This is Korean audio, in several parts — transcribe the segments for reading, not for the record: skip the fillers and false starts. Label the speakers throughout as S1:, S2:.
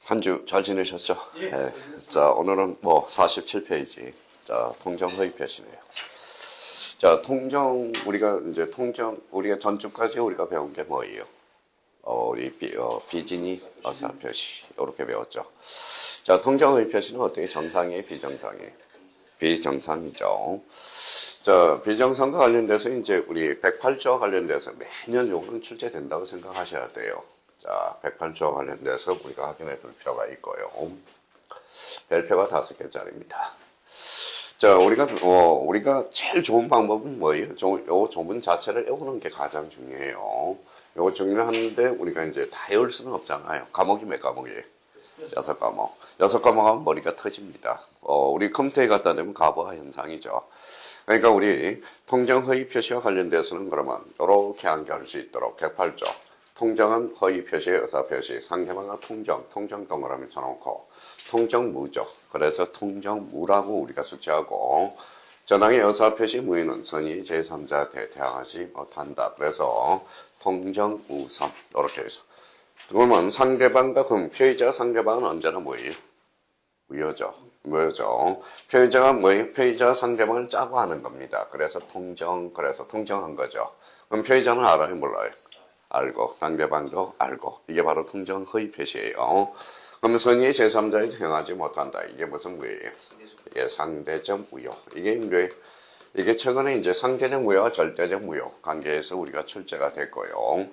S1: 한 주 잘 지내셨죠? 네. 자, 오늘은 뭐 47페이지. 자, 통정 허위 표시네요. 자, 우리가 전주까지 우리가 배운 게 뭐예요? 우리 비진이 어사 표시. 이렇게 배웠죠. 자, 통정 허위 표시는 어떻게 정상이에요? 비정상이에요? 비정상이죠. 자, 비정상과 관련돼서 이제 우리 108조와 관련돼서 매년 요거는 출제된다고 생각하셔야 돼요. 자, 108조와 관련돼서 우리가 확인해 둘 필요가 있고요. 별표가 5개짜리입니다. 자, 우리가 제일 좋은 방법은 뭐예요? 요 조문 자체를 외우는 게 가장 중요해요. 요거 중요한데 우리가 이제 다 외울 수는 없잖아요. 과목이 몇 과목이에요? 6과목. 6과목 하면 머리가 터집니다. 우리 컴퓨터에 갖다 대면 가부하 현상이죠. 그러니까 우리 통정 허위 표시와 관련돼서는 그러면 이렇게 암기할 수 있도록 108조. 통정은 허위 표시의 의사 표시, 상대방과 통정 동그라미 쳐놓고 통정무죠. 그래서 통정무라고 우리가 숙지하고 전항의 의사 표시 무효는 선의 제3자 대항하지 못한다. 그래서 통정무선 이렇게 해서 그러면 상대방과 그럼 피해자 상대방은 언제나 뭐예요? 무효죠. 피해자가 뭐예요? 피해자가 상대방을 짜고 하는 겁니다. 그래서 통정한 거죠. 그럼 피해자는 알아요? 몰라요? 알고, 상대방도 알고. 이게 바로 통정 허위 표시예요. 그러면 선의의 제3자에 행하지 못한다. 이게 무슨 무효예요? 이게 상대적 무효. 이게 최근에 이제 상대적 무효와 절대적 무효 관계에서 우리가 출제가 됐고요.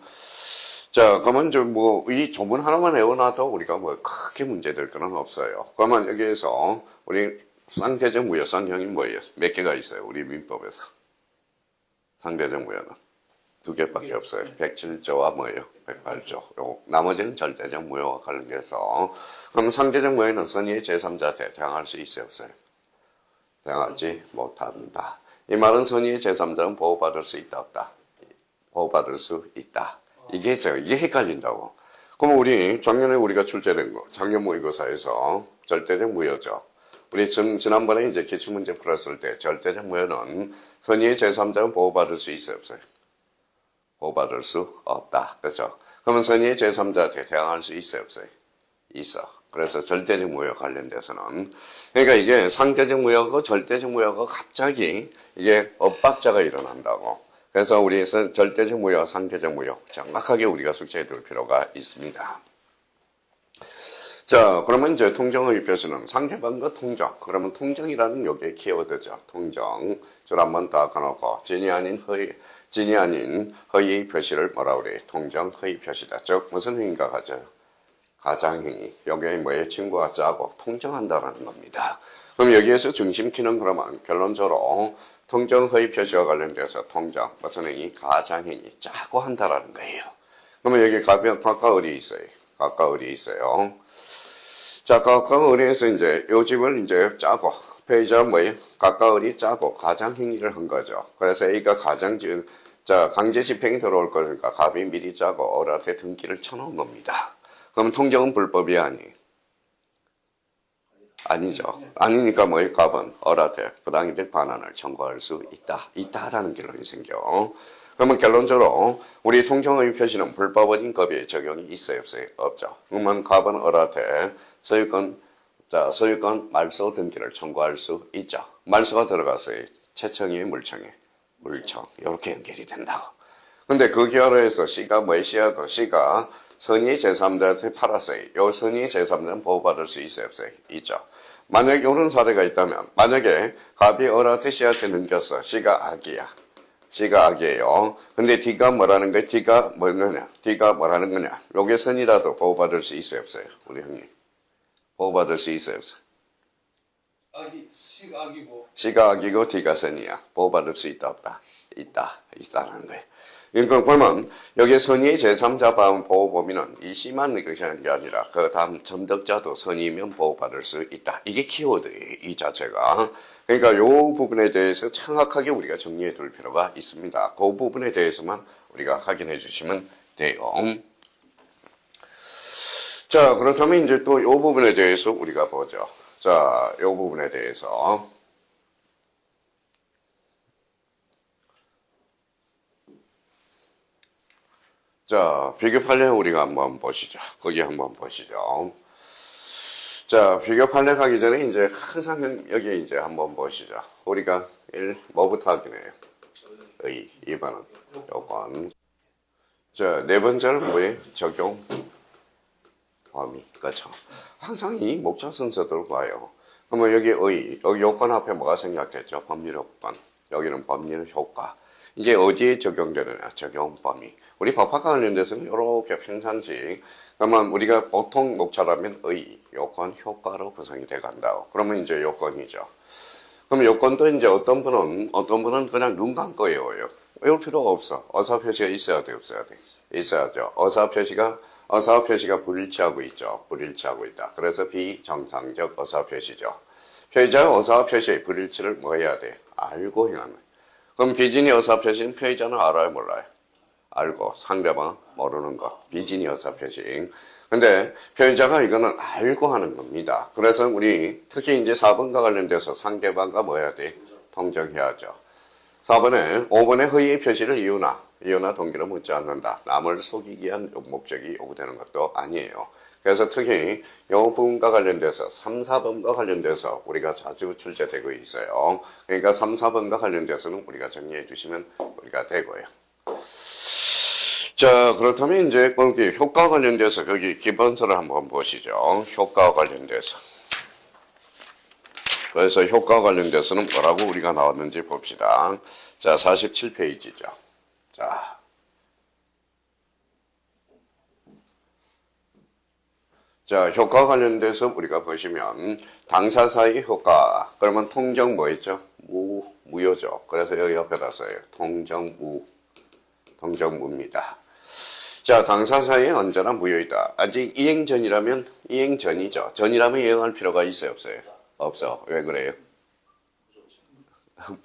S1: 자, 그러면 이 조문 하나만 외워놔도 우리가 크게 문제될 거는 없어요. 그러면 여기에서 우리 상대적 무효성형이 뭐예요? 몇 개가 있어요? 우리 민법에서. 상대적 무효는 2개밖에 없어요. 107조와 뭐예요? 108조. 나머지는 절대적 무효와 관련해서. 그럼 상대적 무효는 선의의 제3자 대항할 수 있어요? 없어요? 대항하지 못한다. 이 말은 선의의 제3자는 보호받을 수 있다, 없다? 보호받을 수 있다. 이게 헷갈린다고. 그럼 우리 작년에 우리가 출제된 거, 작년 모의고사에서 절대적 무효죠. 우리 지난번에 이제 기출문제 풀었을 때 절대적 무효는 선의의 제3자는 보호받을 수 있어요, 없어요? 보호받을 수 없다. 그렇죠? 그러면 선의의 제3자한테 대항할 수 있어요, 없어요? 있어. 그래서 절대적 무효 관련돼서는 그러니까 이게 상대적 무효하고 절대적 무효하고 갑자기 이게 엇박자가 일어난다고. 그래서 우리 절대적 무효와 상대적 무효 정확하게 우리가 숙지해 둘 필요가 있습니다. 자, 그러면 이제 통정의 표시는 상대방과 통정. 그러면 통정이라는 요게 키워드죠. 통정. 줄 한번 딱 가놓고 진이 아닌 허위 표시를 뭐라 그래? 통정 허위 표시다. 즉 무슨 행위가 가져요? 가장행위. 여기에 뭐예요? 친구가 짜고 통정한다라는 겁니다. 그럼 여기에서 중심키는 그러면 결론적으로 통정 허위 표시와 관련돼서 통정 무슨 행위? 가장행위. 짜고 한다라는 거예요. 그러면 여기 각각 을이 있어요. 각각 을이 있어요. 자, 각각 을에서 이제 요 집을 이제 짜고 피해자 뭐예요? 각각 을이 짜고 가장행위를 한 거죠. 그래서 A가 자, 강제 집행이 들어올 거니까 갑이 미리 짜고 을한테 등기를 쳐놓은 겁니다. 그럼 통정은 불법이 아니죠. 아니니까 뭐예요? 갑은 을한테 부당이득 반환을 청구할 수 있다라는 결론이 생겨. 그러면 결론적으로 우리 통정의 표시는 불법인 법에 적용이 있어요, 없어요? 없죠. 그러면 갑은 을한테 소유권 말소 등기를 청구할 수 있죠. 말소가 들어갔어요. 채청이 물청 이렇게 연결이 된다고. 근데 그 기하로에서 C가 C가 선의 제3자한테 팔았어요. 요 선의 제3자는 보호받을 수 있어요, 없어요? 있죠. 만약에 이런 사례가 있다면 만약에 갑이 을한테 C한테 넘겼어. C가 악이에요. 근데 D가 뭐라는 거야? D가 뭐라는 거냐? 요게 선이라도 보호받을 수 있어요, 없어요? 우리 형님. 보호받을 수 있어요, 없어요? C가 악이고 D가 선이야. 보호받을 수 있다, 없다? 있다라는 거예요. 그러니까 그러면 여기에 선의의 제3자 보호 범위는 이 C만 의견하는 게 아니라 그 다음 전덕자도 선의면 보호받을 수 있다. 이게 키워드예요. 이 자체가. 그러니까 요 부분에 대해서 정확하게 우리가 정리해 둘 필요가 있습니다. 그 부분에 대해서만 우리가 확인해 주시면 돼요. 자, 그렇다면 이제 또 요 부분에 대해서 우리가 보죠. 자, 요 부분에 대해서. 자, 비교 판례 우리가 한번 보시죠. 거기 한번 보시죠. 자, 비교 판례하기 전에 이제 항상 여기 이제 한번 보시죠. 우리가 1, 뭐부터 하기네요? 의, 2번은 요건. 자, 네 번째는 뭐예요? 적용 범위. 그렇죠. 항상 이 목차 순서대로 봐요. 그러면 여기 여기 요건 앞에 뭐가 생략됐죠? 법률 요건. 여기는 법률 효과. 이제 어디에 적용되느냐? 적용 범위. 우리 법학과 관련돼서는 이렇게 평상시, 그러면 우리가 보통 목차라면 요건, 효과로 구성이 돼 간다. 그러면 이제 요건이죠. 그럼 요건도 이제 어떤 분은 그냥 눈 감고 외워요. 외울 필요가 없어. 어사 표시가 있어야 돼, 없어야 돼? 있어야죠. 어사 표시가 불일치하고 있죠. 불일치하고 있다. 그래서 비정상적 어사 표시죠. 표의자의 어사 표시의 불일치를 뭐 해야 돼? 알고 행하는. 그럼 비진이 어사 표시는 표의자는 알아요, 몰라요? 알고, 상대방 모르는 거. 비진이 어사 표시. 근데 표의자가 이거는 알고 하는 겁니다. 그래서 우리 특히 이제 4번과 관련돼서 상대방과 뭐 해야 돼? 통정해야죠. 5번에 허위의 표시를 이유나 동기로 묻지 않는다. 남을 속이기 위한 목적이 요구되는 것도 아니에요. 그래서 특히 이 부분과 관련돼서 3, 4번과 관련돼서 우리가 자주 출제되고 있어요. 그러니까 3, 4번과 관련돼서는 우리가 정리해 주시면 우리가 되고요. 자, 그렇다면 이제 거기 효과 관련돼서 거기 기본서를 한번 보시죠. 효과 관련돼서. 그래서 효과 관련돼서는 뭐라고 우리가 나왔는지 봅시다. 자, 47페이지죠. 자, 효과 관련돼서 우리가 보시면 당사사의 효과. 그러면 통정 뭐였죠? 무효죠. 그래서 여기 옆에다 써요. 통정무입니다. 자, 당사사의 언제나 무효이다. 아직 이행 전이라면 이행 전이죠. 전이라면 이행할 필요가 있어요, 없어요? 없어. 왜 그래요?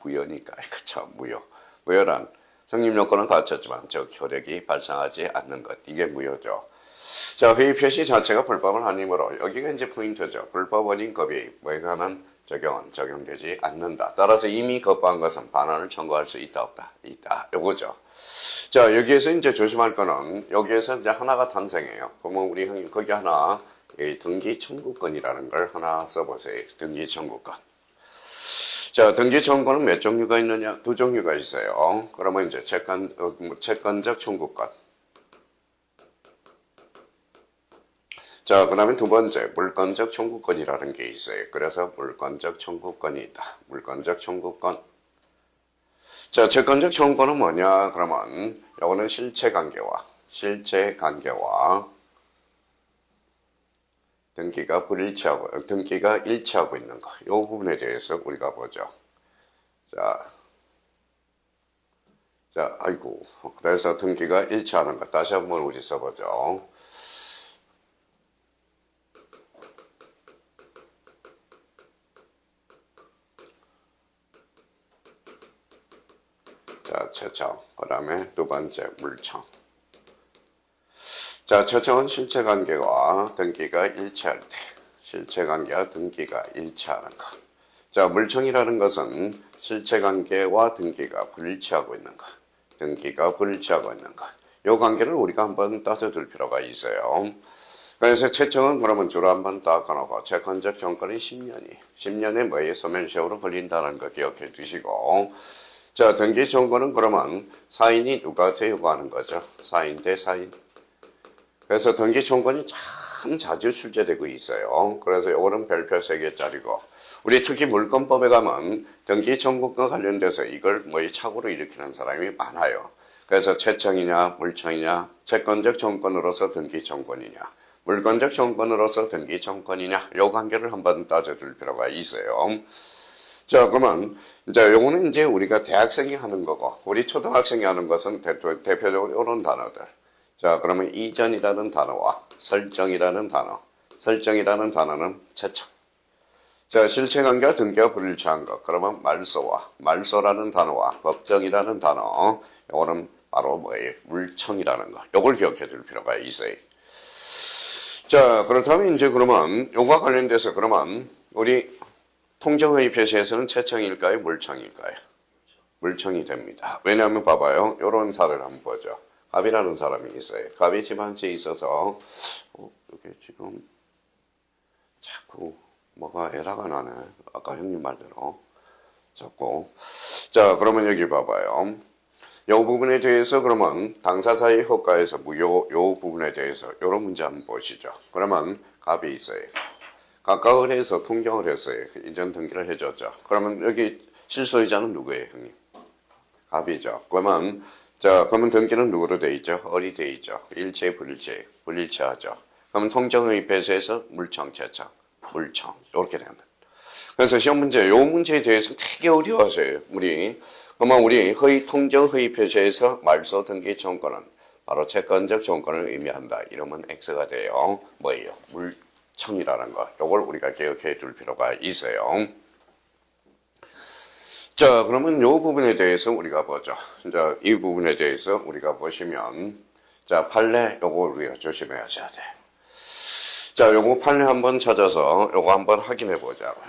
S1: 무효니까. 그쵸, 무효. 무효란 성립 요건은 갖췄지만 저 효력이 발생하지 않는 것. 이게 무효죠. 자, 회의 표시 자체가 불법은 아니므로 여기가 이제 포인트죠. 불법 원인 겁이 뭐에 관한 적용은 적용되지 않는다. 따라서 이미 거부한 것은 반환을 청구할 수 있다, 없다? 있다. 요거죠. 자, 여기에서 이제 조심할 거는 여기에서 이제 하나가 탄생해요. 그러면 우리 형님 거기 하나 등기 청구권이라는 걸 하나 써보세요. 등기 청구권. 자, 등기 청구권은 몇 종류가 있느냐? 두 종류가 있어요. 그러면 이제 채권적 청구권. 자, 그 다음에 두 번째, 물권적 청구권이라는 게 있어요. 그래서 물권적 청구권이 있다. 물권적 청구권. 자, 채권적 청구권은 뭐냐? 그러면, 요거는 실체관계와 등기가 일치하고 있는 거. 요 부분에 대해서 우리가 보죠. 아이고. 그래서 등기가 일치하는 것. 다시 한번 우리 써보죠. 자, 채청. 그 다음에 두 번째, 물청. 자, 채청은 실체관계와 등기가 일치할 때. 실체관계와 등기가 일치하는 것. 자, 물청이라는 것은 실체관계와 등기가 불일치하고 있는 것. 등기가 불일치하고 있는 것. 이 관계를 우리가 한번 따져둘 필요가 있어요. 그래서 채청은 그러면 주로 한번 닦아놓고 채권적 정권이 10년에 뭐에 소멸시효로 걸린다는 거 기억해 두시고, 자, 등기 청구는 그러면 사인이 누구한테 요구하는 거죠? 사인 대 사인. 그래서 등기 청구는 참 자주 출제되고 있어요. 그래서 이거는 별표 3개짜리고, 우리 특히 물권법에 가면 등기 청구과 관련돼서 이걸 착오로 일으키는 사람이 많아요. 그래서 채청이냐 물청이냐, 채권적 청구권으로서 등기 청구권이냐, 물권적 청구권으로서 등기 청구권이냐, 요 관계를 한번 따져줄 필요가 있어요. 자, 그러면 이제 요거는 이제 우리가 대학생이 하는 거고, 우리 초등학생이 하는 것은 대표적으로 이런 단어들. 자, 그러면 이전이라는 단어와 설정이라는 단어는 채청. 자, 실체관계와 등기가 불일치한 것. 그러면 말소라는 단어와 법정이라는 단어. 요거는 바로 뭐예요? 물청이라는 거. 요걸 기억해 둘 필요가 있어요. 자, 그렇다면 이제 그러면 요거와 관련돼서 그러면 우리 통정의 표시에서는 채청일까요? 물청일까요? 물청이 됩니다. 왜냐하면 봐봐요. 요런 사례를 한번 보죠. 갑이라는 사람이 있어요. 갑이 집 한 채 있어서 이게 지금 자꾸 뭐가 에러가 나네. 아까 형님 말대로. 자꾸. 자, 그러면 여기 봐봐요. 요 부분에 대해서 그러면 당사자의 허가에서 요 부분에 대해서 요런 문제 한번 보시죠. 그러면 갑이 있어요. 각각을 해서 통정을 했어요. 이전 등기를 해줬죠. 그러면 여기 실소유자는 누구예요, 형님? 갑이죠. 그러면 등기는 누구로 돼 있죠? 을이 돼 있죠. 일체, 불일체, 불일체하죠. 그러면 통정의패소에서 물청, 제청, 물청 이렇게 됩니다. 그래서 시험 문제, 요 문제에 대해서 되게 어려워서요. 그러면 우리 통정의패소에서 말소 등기 청구는 바로 채권적 청구를 의미한다. 이러면 X가 돼요. 뭐예요? 물청이라는 거. 요걸 우리가 기억해 둘 필요가 있어요. 자, 그러면 이 부분에 대해서 우리가 보죠. 자, 이 부분에 대해서 우리가 보시면, 자, 판례, 요거 우리가 조심해야지 돼. 자, 요거 판례 한번 찾아서 요거 한번 확인해 보자고요.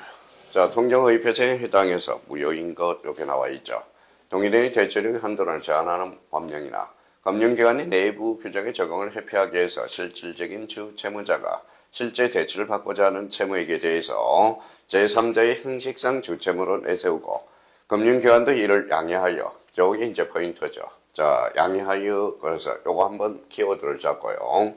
S1: 자, 통정의패소에 해당해서 무효인 것, 요게 나와 있죠. 동일인이 대체령 한도를 제한하는 법령이나 금융기관의 내부 규정에 적용을 회피하기 위해서 실질적인 주 채무자가 실제 대출을 받고자 하는 채무액에 대해서 제3자의 형식상 주채무로 내세우고 금융기관도 이를 양해하여, 저게 이제 포인트죠. 자, 양해하여, 그래서 요거 한번 키워드를 잡고요.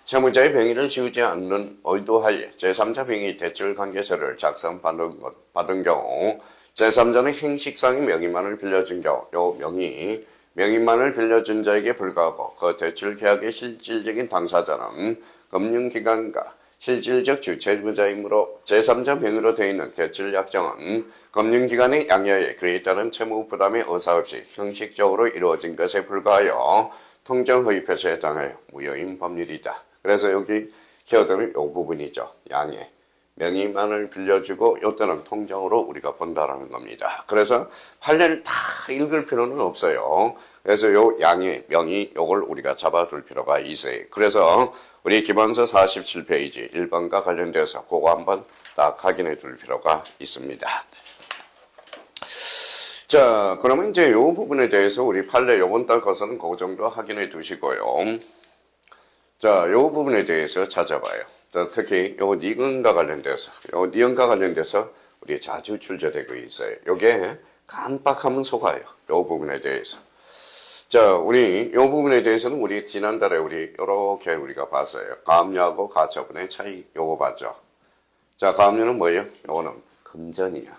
S1: 채무자의 병의를 지우지 않는 의도하에 제3자 병의 대출 관계서를 작성받은 경우 제3자는 형식상의 명의만을 빌려준 경우 요 명의만을 빌려준 자에게 불과하고 그 대출 계약의 실질적인 당사자는 금융기관과 실질적 주채무자이므로 제3자 명의로 되어 있는 대출 약정은 금융기관의 양해에 그에 따른 채무 부담의 의사 없이 형식적으로 이루어진 것에 불과하여 통정의패소에 해당하여 무효인 법률이다. 그래서 여기 키워드는 이 부분이죠. 양해. 명의만을 빌려주고 이때는 통정으로 우리가 본다라는 겁니다. 그래서 판례를 다 읽을 필요는 없어요. 그래서 요 양해, 명의 요걸 우리가 잡아둘 필요가 있어요. 그래서 우리 기본서 47페이지 1번과 관련돼서 그거 한번 딱 확인해 둘 필요가 있습니다. 자, 그러면 이제 요 부분에 대해서 우리 판례 요번 달 것은 그 정도 확인해 두시고요. 자, 요 부분에 대해서 찾아봐요. 특히 요 니은과 관련돼서 우리 자주 출제되고 있어요. 요게 깜빡하면 속아요. 요 부분에 대해서. 자, 우리 요 부분에 대해서는 우리 지난달에 요렇게 우리가 봤어요. 가압류하고 가처분의 차이 요거 봤죠. 자, 가압류는 뭐예요? 요거는 금전이야.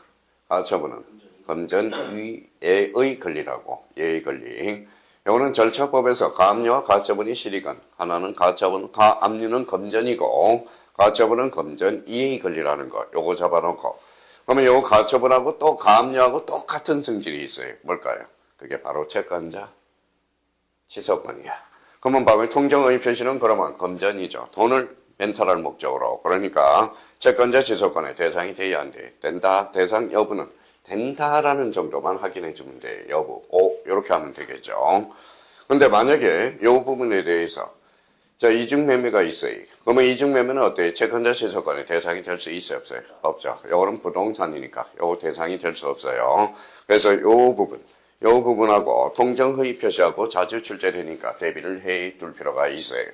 S1: 가처분은 금전 위의 권리라고. 예의 권리. 요거는 절차법에서 가압류와 가처분이 실익은 하나는 가압류는 금전이고 가처분은 금전 이의 권리라는 거. 요거 잡아놓고 그러면 요거 가처분하고 또 가압류하고 똑같은 성질이 있어요. 뭘까요? 그게 바로 채권자 취소권이야. 그러면 봐봐요. 통정의표시는 그러면 금전이죠. 돈을 멘탈할 목적으로. 그러니까 채권자 취소권의 대상이 돼야 안 돼. 된다. 대상 여부는 된다라는 정도만 확인해 주면 돼. 여부. 이렇게 하면 되겠죠. 근데 만약에 이 부분에 대해서 자, 이중매매가 있어요. 그러면 이중매매는 어때요? 채권자 취소권의 대상이 될 수 있어요? 없어요? 없죠. 요거는 부동산이니까 요거 대상이 될 수 없어요. 그래서 요 부분하고 통정허위 표시하고 자주 출제되니까 대비를 해 둘 필요가 있어요.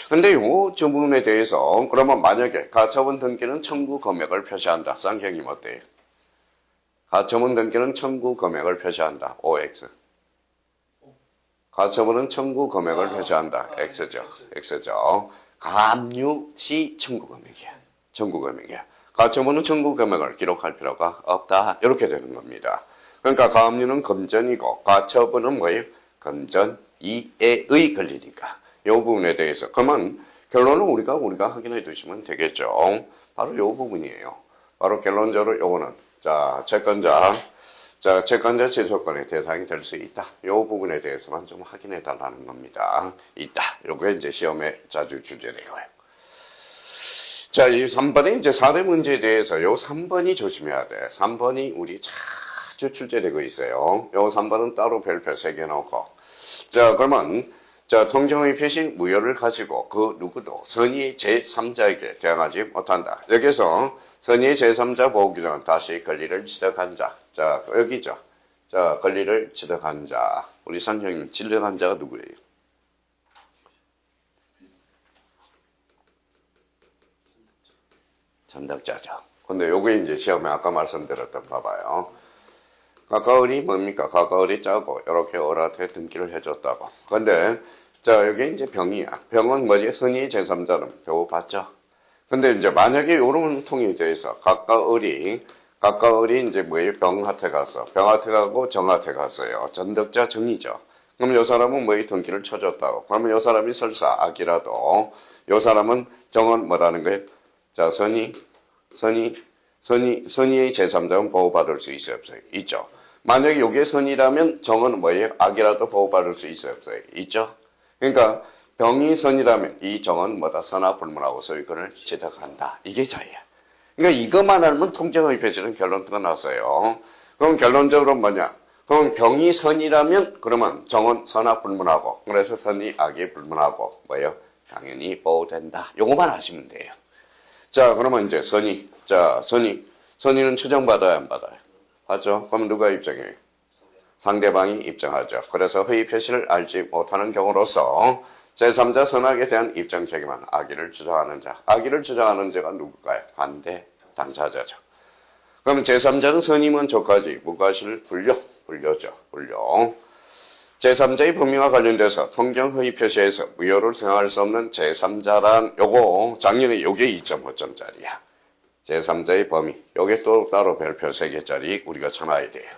S1: 근데 요 부분에 대해서 그러면 만약에 가처분 등기는 청구 금액을 표시한다. 쌍경님 어때요? 가처분 등기는 청구 금액을 표시한다. OX. 가처분은 청구 금액을 표시한다. X죠. 가압류 시 청구 금액이야. 가처분은 청구 금액을 기록할 필요가 없다. 이렇게 되는 겁니다. 그러니까 가압류는 금전이고 가처분은 뭐예요? 금전 이해의 권리니까. 이 부분에 대해서 그러면 결론은 우리가 확인해 두시면 되겠죠. 바로 이 부분이에요. 바로 결론적으로 요거는 채권자 취소권의 대상이 될 수 있다. 이 부분에 대해서만 좀 확인해 달라는 겁니다. 있다. 요게 이제 시험에 자주 출제되고요. 자, 이 3번에 이제 사례 문제에 대해서 요 3번이 조심해야 돼. 3번이 우리 자주 출제되고 있어요. 요 3번은 따로 별표 3개 넣고. 자, 그러면 통정의 표신 무효를 가지고 그 누구도 선의 제3자에게 대항하지 못한다. 여기서 선의 제3자 보호규정은 다시 권리를 취득한 자. 자, 여기죠. 자, 권리를 취득한 자. 우리 선생님, 취득한 자가 누구예요? 전덕자죠. 근데 요게 이제 시험에 아까 말씀드렸던 봐봐요. 가까울이 뭡니까? 가까울이 짜고 이렇게 어라한테 등기를 해줬다고. 근데 자 여기 이제 병이야. 병은 뭐지? 선의 제3자는 배워봤죠. 근데 이제 만약에 이런 통이 돼서 가까울이 이제 뭐예요? 병한테 가서 병한테 가고 정한테 갔어요. 전덕자 정이죠. 그럼 이 사람은 뭐예요? 등기를 쳐줬다고. 그러면 이 사람이 설사 악이라도 이 사람은 정은 뭐라는 거예요? 자 선의의 제3자는 보호받을 수 있어요? 없어요? 있죠. 만약에 이게 선이라면 정은 뭐예요? 악이라도 보호받을 수 있어요? 없어요? 있죠. 그러니까 병이 선이라면 이 정은 뭐다? 선악불문하고 소유권을 취득한다. 이게 자예요. 그러니까 이것만 알면 통정의 표시는 결론가 났어요. 그럼 결론적으로 뭐냐? 그럼 병이 선이라면 그러면 정은 선악불문하고 그래서 선이 악이 불문하고 뭐예요? 당연히 보호된다. 요거만 아시면 돼요. 자 그러면 이제 선의는 추정받아야 안 받아요? 받죠? 그럼 누가 입증해요? 상대방이 입증하죠. 그래서 허위 표시를 알지 못하는 경우로서 제3자 선악에 대한 입증 책임은 악의를 주장하는 자. 악의를 주장하는 자가 누굴까요? 반대 당사자죠. 그럼 제3자는 선임은 저까지 무과실 불료죠. 불료. 제3자의 범위와 관련돼서 통정 허위 표시에서 무효를 생각할 수 없는 제3자란 요거 작년에 요게 2.5점짜리야. 제3자의 범위. 요게 또 따로 별표 3개짜리 우리가 찾아야 돼요.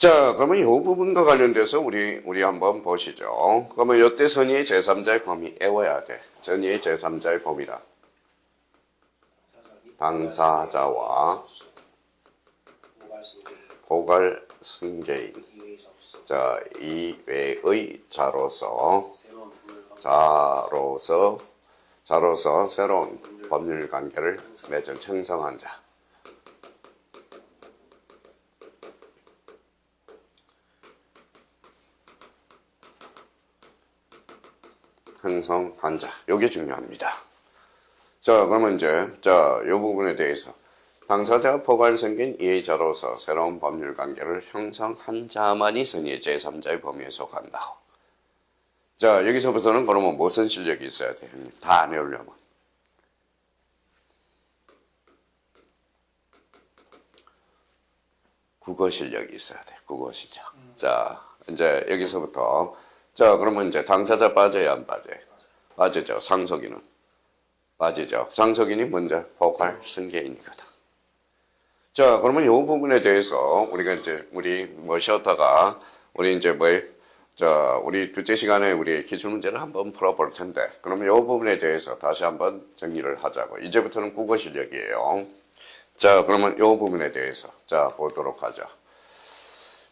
S1: 자, 그러면 이 부분과 관련돼서 우리 한번 보시죠. 그러면 이때 선의의 제3자의 범위 외워야 돼. 선의의 제3자의 범위라. 당사자와 고갈 승계인. 자, 이외의 자로서 새로운 법률 관계를 맺은 형성한 자. 형성한 자. 요게 중요합니다. 자, 그러면 이제, 이 부분에 대해서 당사자가 포괄 생긴 이해자로서 새로운 법률 관계를 형성한 자만이 선의의 제3자의 범위에 속한다. 자, 여기서부터는 그러면 무슨 실력이 있어야 돼요? 다 안 외우려면. 국어 실력이 있어야 돼. 국어 실력. 자, 이제 여기서부터 자, 그러면 이제 당사자 빠져야 안 빠져요? 빠지죠. 상속인은 빠지죠. 상속인이 먼저 포괄 승계인이거든. 자, 그러면 이 부분에 대해서 우리가 이제 쉬었다가 우리 이제 우리 둘째 시간에 우리 기출문제를 한번 풀어볼 텐데, 그러면 이 부분에 대해서 다시 한번 정리를 하자고. 이제부터는 국어 실력이에요. 자, 그러면 이 부분에 대해서 보도록 하죠.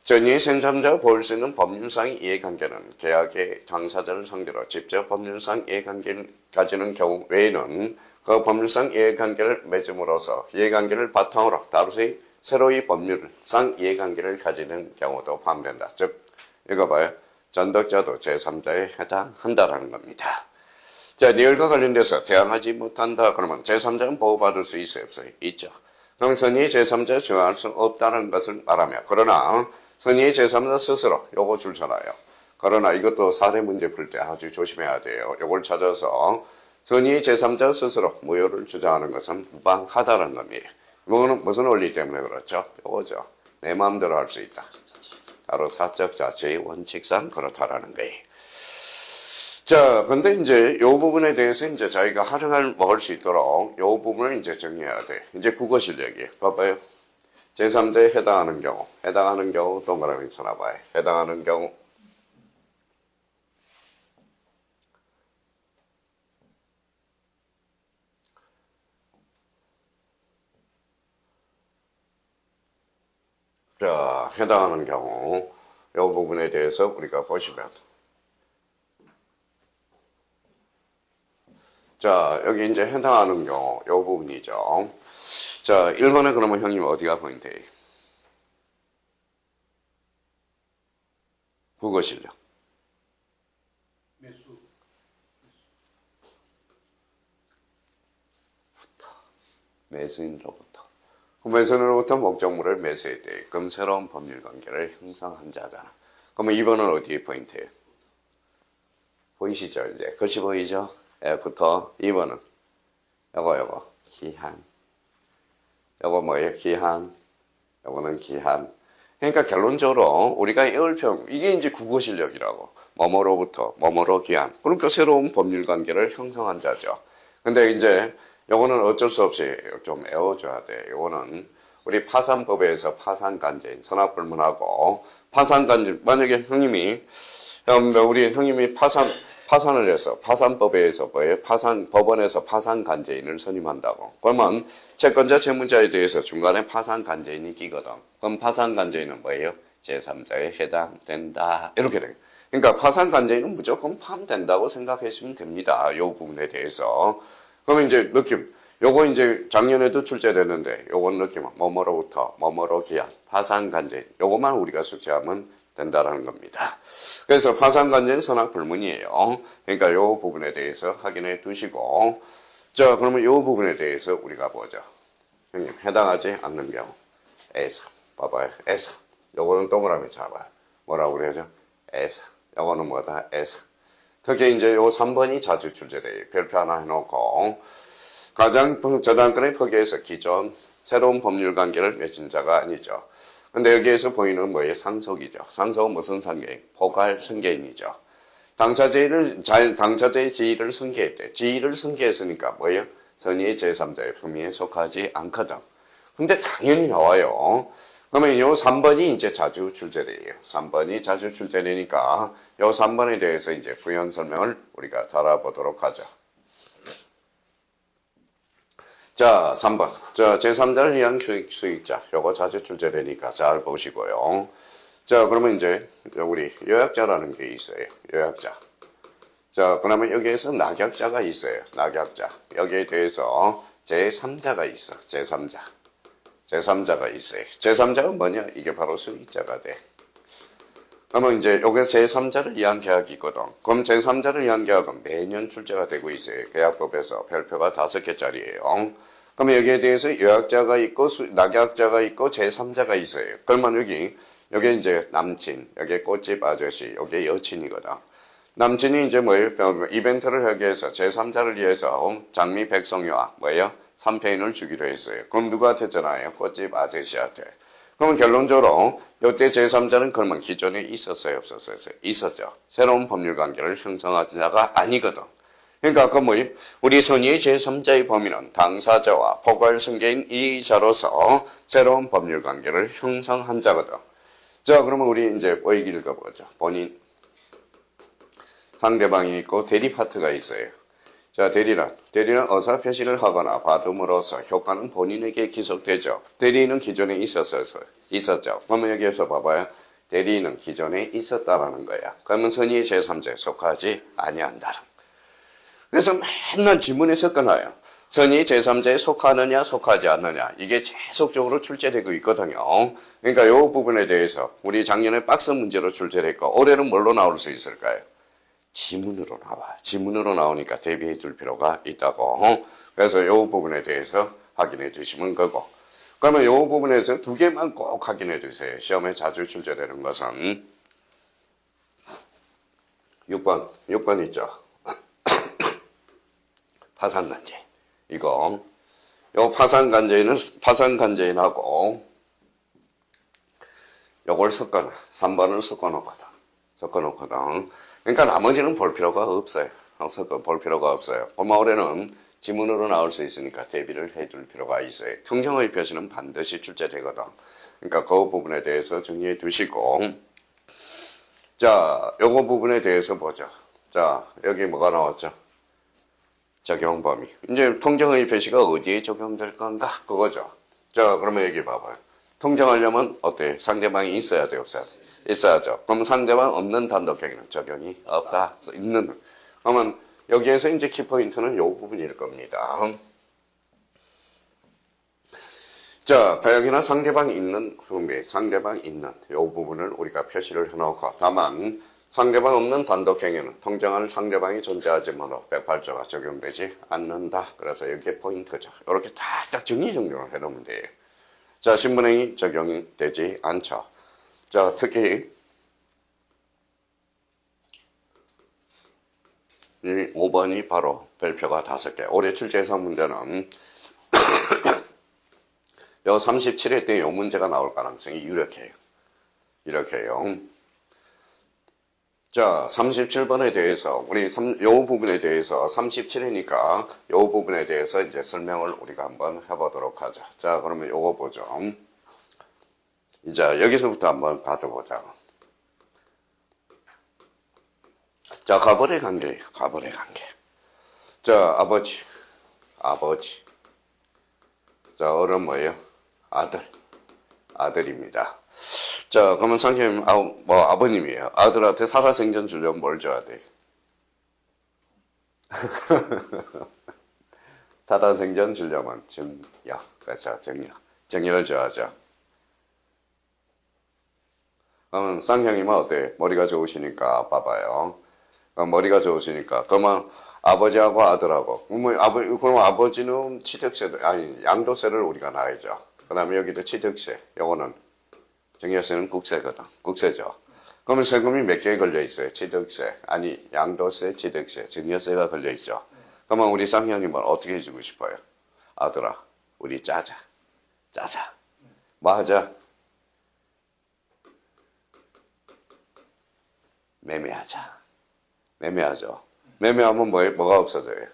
S1: 전의의 제3자가 보일 수 있는 법률상 이해관계는 계약의 당사자를 상대로 직접 법률상 이해관계를 가지는 경우 외에는 그 법률상 이해관계를 맺음으로써 이해관계를 바탕으로 다루시 새로이 법률상 이해관계를 가지는 경우도 포함된다. 즉 이거 봐요. 전덕자도 제3자에 해당한다라는 겁니다. 자, 이열과 관련돼서 대항하지 못한다. 그러면 제3자는 보호받을 수 있어요? 없어요? 있죠. 그럼 선의의 제3자에 정할 수 없다는 것을 말하며 그러나 선의의 제3자 스스로 요거 줄잖아요. 그러나 이것도 사례 문제 풀 때 아주 조심해야 돼요. 요걸 찾아서 선의의 제3자 스스로 무효를 주장하는 것은 무방하다는 겁니다. 이거는 무슨 원리 때문에 그렇죠? 요거죠. 내 마음대로 할 수 있다. 바로 사적 자체의 원칙상 그렇다라는 거예요. 자, 근데 이제 요 부분에 대해서 이제 자기가 활용을 먹을 수 있도록 요 부분을 이제 정리해야 돼. 이제 국어 실력이에요. 봐봐요. 제3자에 해당하는 경우 동그라미 쳐놔봐요. 해당하는 경우. 자, 해당하는 경우. 요 부분에 대해서 우리가 보시면. 자, 여기 이제 해당하는 경우, 요 부분이죠. 자, 1번에 그러면 형님 어디가 포인트예요? 국어 실력. 매수인으로부터. 매수인으로부터 목적물을 매수해야 돼. 그럼 새로운 법률 관계를 형성한 자잖아. 그러면 2번은 어디에 포인트예요? 보이시죠? 이제 글씨 보이죠? F부터 2번은 요거 기한. 요거 뭐예요? 기한. 요거는 기한. 그러니까 결론적으로 우리가 이을평 이게 이제 국어 실력이라고. 뭐뭐로부터 뭐뭐로 기한. 그러니까 새로운 법률 관계를 형성한 자죠. 근데 이제 요거는 어쩔 수 없이 좀 외워줘야 돼. 요거는 우리 파산법에서 파산간제인 선악불문하고 파산간제 만약에 형님이 우리 형님이 파산을 해서 파산법에서 뭐예요? 법원에서 파산간제인을 선임한다고. 그러면 채권자 채무자에 대해서 중간에 파산간제인이 끼거든. 그럼 파산간제인은 뭐예요? 제3자에 해당된다. 이렇게 돼요. 그러니까 파산간제인은 무조건 포함된다고 생각하시면 됩니다. 이 부분에 대해서. 그러면 이제 느낌. 요거 이제 작년에도 출제됐는데 요건 느낌. 뭐뭐로부터 뭐뭐로 기한. 파산간제인. 요것만 우리가 숙지하면 된다라는 겁니다. 그래서 파산간제는 선악불문이에요. 그러니까 요 부분에 대해서 확인해 두시고. 자, 그러면 요 부분에 대해서 우리가 보죠. 형님, 해당하지 않는 경우. 에서. 봐봐요. 에서. 요거는 동그라미 잡아요. 뭐라고 그래야죠? 에서. 요거는 뭐다? 에서. 특히 이제 요 3번이 자주 출제돼요. 별표 하나 해놓고. 가장 저당권의 포기에서 기존 새로운 법률 관계를 맺은 자가 아니죠. 근데 여기에서 보이는 뭐예요? 상속이죠. 상속은 무슨 상계인? 포괄 승계인이죠. 당사자의 지위를 승계했대. 지위를 승계했으니까 뭐예요? 선의의 제3자의 품위에 속하지 않거든. 근데 당연히 나와요. 그러면 요 3번이 이제 자주 출제돼요. 3번이 자주 출제되니까 요 3번에 대해서 이제 부연 설명을 우리가 달아보도록 하죠. 자, 3번. 자, 제3자를 위한 수익자. 요거 자주 출제되니까 잘 보시고요. 자, 그러면 이제 우리 요약자라는 게 있어요. 요약자. 자, 그러면 여기에서 낙약자가 있어요. 낙약자. 여기에 대해서 제3자가 있어. 제3자. 제3자가 있어요. 제3자가 뭐냐? 이게 바로 수익자가 돼. 그러면 이제 여기 제3자를 위한 계약이 있거든. 그럼 제3자를 위한 계약은 매년 출제가 되고 있어요. 계약법에서 별표가 5개짜리예요. 그러면 여기에 대해서 요약자가 있고 낙약자가 있고 제3자가 있어요. 그러면 여기 이제 남친, 여기 꽃집 아저씨, 여기 여친이거든. 남친이 이제 뭐예요? 이벤트를 하기 위해서 제3자를 위해서 장미 백성유와 뭐예요? 3페인을 주기로 했어요. 그럼 누구한테 전화해요? 꽃집 아저씨한테. 그러면 결론적으로 이때 제3자는 그러면 기존에 있었어요? 없었어요? 있었죠. 새로운 법률 관계를 형성한 자가 아니거든. 그러니까 아까 뭐예요? 우리 선의의 제3자의 범위는 당사자와 포괄 승계인 이의자로서 새로운 법률 관계를 형성한 자거든. 자, 그러면 우리 이제 뭐 읽어보죠. 본인, 상대방이 있고 대리 파트가 있어요. 자, 대리는 의사표시를 하거나 받음으로써 효과는 본인에게 기속되죠. 대리인은 기존에 있었죠. 그러면 여기에서 봐봐요. 대리인은 기존에 있었다라는 거야. 그러면 선의의 제3자에 속하지 아니한다. 그래서 맨날 지문에서 끊어요. 선의의 제3자에 속하느냐 속하지 않느냐. 이게 계속적으로 출제되고 있거든요. 그러니까 이 부분에 대해서 우리 작년에 박스 문제로 출제됐고 올해는 뭘로 나올 수 있을까요? 지문으로 나와. 지문으로 나오니까 대비해 둘 필요가 있다고. 그래서 이 부분에 대해서 확인해 주시면 되고. 그러면 이 부분에서 두 개만 꼭 확인해 주세요. 시험에 자주 출제되는 것은 6번 있죠. 파산간제. 이거. 요 파산간제인하고 요걸 섞어놔. 3번을 섞어놓거든. 그러니까 나머지는 볼 필요가 없어요. 볼 필요가 없어요. 올해는 지문으로 나올 수 있으니까 대비를 해둘 필요가 있어요. 평정의 표시는 반드시 출제되거든. 그러니까 그 부분에 대해서 정리해 두시고. 자, 요거 부분에 대해서 보죠. 자, 여기 뭐가 나왔죠? 적용 범위. 이제 통정의 표시가 어디에 적용될 건가? 그거죠. 자, 그러면 여기 봐봐요. 통정하려면 어때요? 상대방이 있어야 돼요? 없어야 돼요? 있어야죠. 그럼 상대방 없는 단독행위는 적용이 없다. 있는. 그러면 여기에서 이제 키포인트는 이 부분일 겁니다. 자, 여기는 상대방 있는 분배, 상대방 있는 이 부분을 우리가 표시를 해놓고 다만 상대방 없는 단독행위는 통정할 상대방이 존재하지만 108조가 적용되지 않는다. 그래서 여기에 포인트죠. 이렇게 딱딱 정리정돈을 해놓으면 돼요. 자, 신분행위 적용이 되지 않죠. 자, 특히 이 5번이 바로 별표가 5개. 올해 출제 예상 문제는 요 37회 때 요 문제가 나올 가능성이 유력해요. 이렇게요. 자, 37번에 대해서 요 부분에 대해서 37회니까 요 부분에 대해서 이제 설명을 우리가 한번 해보도록 하죠. 자, 그러면 요거 보죠. 이제 여기서부터 한번 가져보자. 자, 가벌의 관계예요. 가벌의 관계. 자, 아버지. 자, 어른 뭐예요? 아들입니다. 자, 그러면 선생님, 아버님이에요. 아들한테 살아생전 주려면 뭘 줘야 돼? 살아생전 주려면 정여. 그렇죠, 정여. 정여를 줘야죠. 그러면 쌍형님은 어때? 머리가 좋으시니까 봐봐요. 머리가 좋으시니까. 그러면 아버지하고 아들하고. 그럼 아버지는 취득세도, 양도세를 우리가 나야죠. 그 다음에 여기도 취득세. 요거는 정여세는 국세거든. 국세죠. 그러면 세금이 몇 개 걸려 있어요? 취득세. 양도세, 취득세, 정여세가 걸려 있죠. 그러면 우리 쌍형님은 어떻게 해주고 싶어요? 아들아, 우리 짜자. 뭐 하자? 매매하죠. 매매하면 뭐가 없어져요?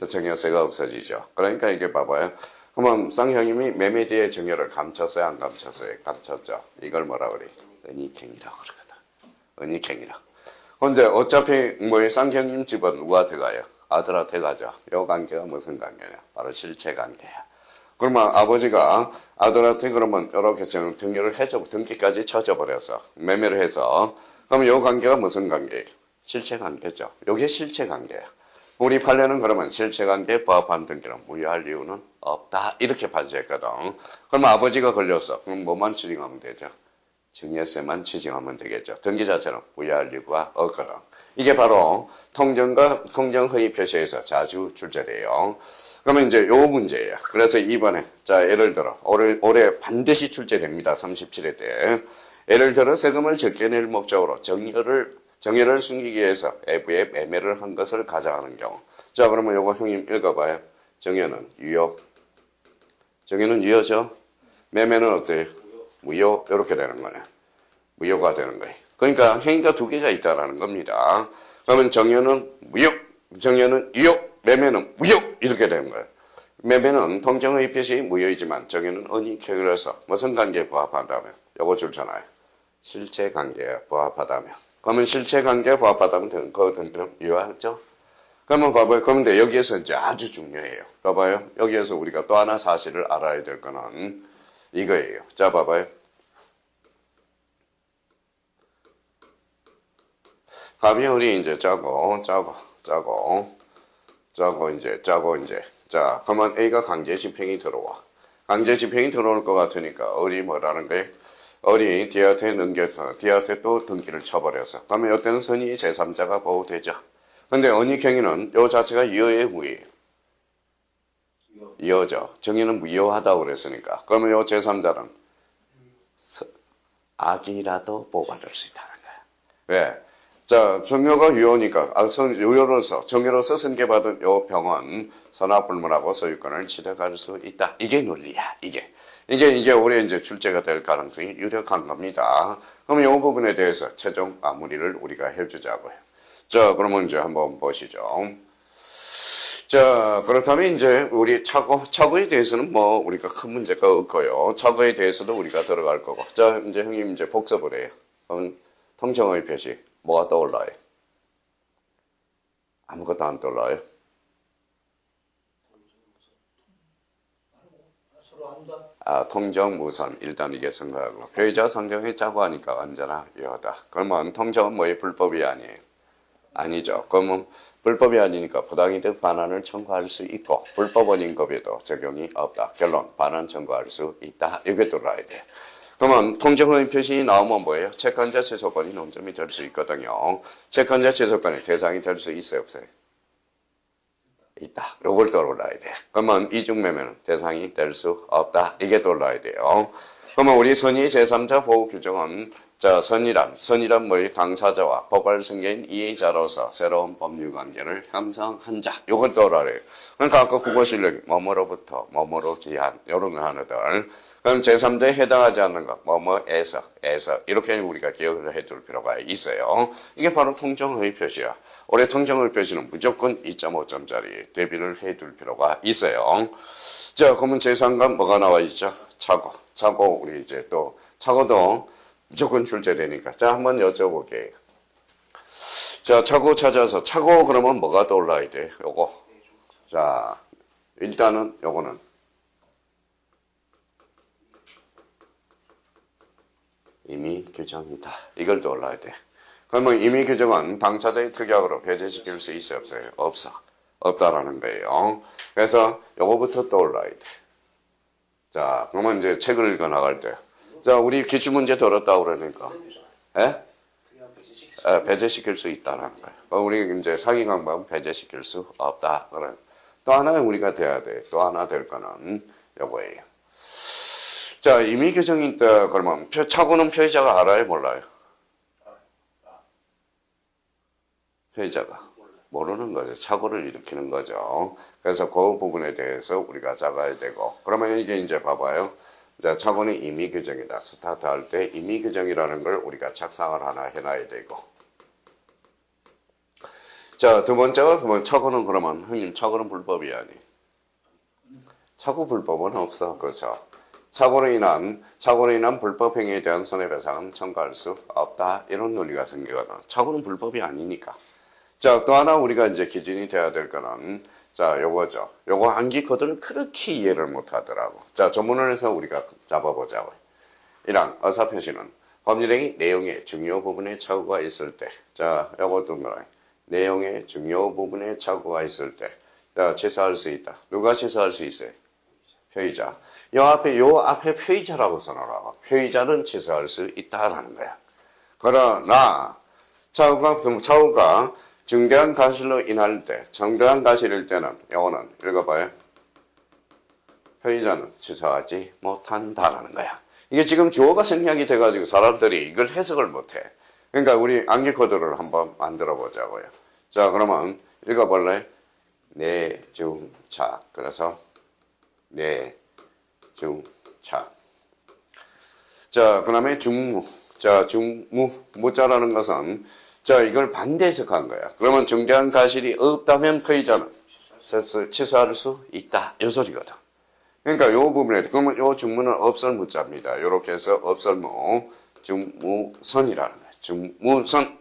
S1: 정여세가 없어지죠. 그러니까 이게 봐봐요. 그러면 쌍형님이 매매 뒤에 정여를 감췄어요? 안 감췄어요? 감췄죠. 이걸 뭐라 그래? 은닉행이라고 그러거든. 은닉행이라고. 근데 어차피 쌍형님 집은 누구한테 가요? 아들한테 가죠. 이 관계가 무슨 관계냐? 바로 실체 관계야. 그러면 아버지가 아들한테 그러면 이렇게 등기를 해줘, 등기까지 쳐줘버려서 매매를 해서 그러면 이 관계가 무슨 관계예요? 실체 관계죠. 이게 실체 관계야. 우리 판례는 그러면 실체 관계에 부합한 등기는 무효할 이유는 없다. 이렇게 판시했거든. 그러면 아버지가 걸렸어. 그럼 뭐만 추징하면 되죠? 증여세만 추징하면 되겠죠. 등기 자체는 무효할 이유가 없거든. 이게 바로 통정허위 표시에서 자주 출제돼요. 그러면 이제 요 문제예요. 그래서 이번에 자 예를 들어 올해 반드시 출제됩니다. 37회 때. 예를 들어 세금을 적게 낼 목적으로 정여를 숨기기 위해서 외부에 매매를 한 것을 가져가는 경우. 자 그러면 요거 형님 읽어봐요. 정여는 유효죠. 매매는 어때요? 무효. 이렇게 되는 거네. 무효가 되는 거예요. 그러니까 행위가 두 개가 있다라는 겁니다. 그러면 정여는 무효, 정여는 유효, 매매는 무효 이렇게 되는 거예요. 매매는 통정의 표시 무효이지만 정여는 은닉행위로서 무슨 관계에 부합한다면 요거 줄잖아요. 실체 관계에 부합하다면. 그러면 실체 관계에 부합하다면 그 등기는 유효하죠. 그러면 봐봐요. 그런데 여기에서 이제 아주 중요해요. 봐봐요. 여기에서 우리가 또 하나 사실을 알아야 될 거는 이거예요. 자 봐봐요. 합의율이 이제 짜고 이제 자 그러면 A가 강제 집행이 들어와. 강제 집행이 들어올 것 같으니까 을이 뭐라는 거예요? 을이 D한테 넘겨서 D한테 또 등기를 쳐버려서 그러면 이때는 선의 제3자가 보호되죠. 근데 은닉행위는 요 자체가 유효의 무효예요. 유효죠. 정의는 무효하다고 그랬으니까. 그러면 요 제3자는 악이라도 보호받을 수 있다는 거야. 왜? 자, 정여가 유효니까, 정여로서 승계받은 요 병원 선압불문하고 소유권을 취득할 수 있다. 이게 논리야, 이게 올해 이제 출제가 될 가능성이 유력한 겁니다. 그럼 요 부분에 대해서 최종 마무리를 우리가 해주자고요. 자, 그러면 이제 한번 보시죠. 자, 그렇다면 이제 우리 차고에 대해서는 뭐 우리가 큰 문제가 없고요. 차고에 대해서도 우리가 들어갈 거고. 자, 이제 형님 이제 복습을 해요. 그럼 통정의 표시. 뭐가 떠올라요? 아무것도 안 떠올라요? 통정무선. 일단 이게 생각하고. 표의자 성경에 짜고 하니까 언제나 유효하다. 그러면 통정은 뭐예요? 불법이 아니에요? 아니죠. 그러면 불법이 아니니까 부당이득 반환을 청구할 수 있고 불법 원인급여도 적용이 없다. 결론. 반환 청구할 수 있다. 이게 들어야 돼. 그러면 통정의 표시 나오면 뭐예요? 채권자 취소권이 논점이 될 수 있거든요. 채권자 취소권이 대상이 될 수 있어요? 없어요? 있다. 요걸 떠올라야 돼. 그러면 이중매매는 대상이 될 수 없다. 이게 떠올라야 돼요. 그러면 우리 선의 제3자 보호 규정은 자, 선이란 뭐의 당사자와 포괄성계인 이해자로서 새로운 법률관계를 형성한 자. 요걸 떠올라래요. 그러니까 아까 국어실력 뭐뭐로부터 뭐뭐로 기한 이런 거 하나들. 그럼 제3자에 해당하지 않는 것 뭐뭐에서 이렇게 우리가 기억을 해둘 필요가 있어요. 이게 바로 통정의 표시야. 올해 통정의 표시는 무조건 2.5점짜리 대비를 해둘 필요가 있어요. 자, 그러면 제3관 뭐가 나와 있죠? 차고 우리 이제 또 차고도 무조건 출제되니까. 자, 한번 여쭤볼게요. 자, 차고 찾아서 차고 그러면 뭐가 떠올라야 돼? 요거. 자, 일단은 요거는 임의 규정이다. 이걸 떠올라야 돼. 그러면 임의 규정은 당사자의 특약으로 배제시킬 수 있어요, 없어요? 없어. 없다라는 거예요. 그래서 요거부터 떠올라야 돼. 자, 그러면 이제 책을 읽어 나갈 때. 자, 우리 기출문제 들었다고 그러니까. 예? 배제시킬 수 있다라는 거예요. 우리 이제 사기 강박은 배제시킬 수 없다. 그래. 또 하나 우리가 돼야 돼. 또 하나 될 거는 요거예요. 자, 임의 규정이 있다. 그러면 차고는 피해자가 알아요? 몰라요? 피해자가 모르는 거죠. 착오를 일으키는 거죠. 그래서 그 부분에 대해서 우리가 잡아야 되고. 그러면 이게 이제 봐봐요. 자, 착오는 임의 규정이다. 스타트 할 때 임의 규정이라는 걸 우리가 작성을 하나 해놔야 되고. 자, 두 번째가 그러면 착오는 그러면 형님 착오는 불법이 아니. 착오 불법은 없어. 그렇죠. 착오로 인한 불법 행위에 대한 손해배상은 청구할 수 없다. 이런 논리가 생기거든. 착오는 불법이 아니니까. 자, 또 하나 우리가 이제 기준이 돼야 될 거는, 자, 요거죠. 요거 암기 코드를 그렇게 이해를 못 하더라고. 자, 전문원에서 우리가 잡아보자고. 1항, 의사표시는 법률행위 내용의 중요 부분에 착오가 있을 때. 자, 요것도 뭐라. 내용의 중요 부분에 착오가 있을 때. 자, 취소할 수 있다. 누가 취소할 수 있어요? 표의자. 요 앞에 표의자라고 써놓으라고. 표의자는 취소할 수 있다라는 거야. 그러나, 차후가 중대한 과실로 인할 때, 정대한 과실일 때는, 요거는 읽어봐요. 표의자는 취소하지 못한다라는 거야. 이게 지금 주어가 생략이 돼가지고 사람들이 이걸 해석을 못해. 그러니까 우리 암기 코드를 한번 만들어 보자고요. 자, 그러면 읽어볼래? 내중차. 그래서 내중차. 자, 그 다음에 중무. 자, 무자라는 것은 자, 이걸 반대 해석한 거야. 그러면 중대한 과실이 없다면 피의자는 취소할 수 있다. 이 소리거든. 그러니까 요 부분에, 그러면 요 중무는 없설무자입니다. 요렇게 해서 없설무, 중무선이라는 거예요. 중무선.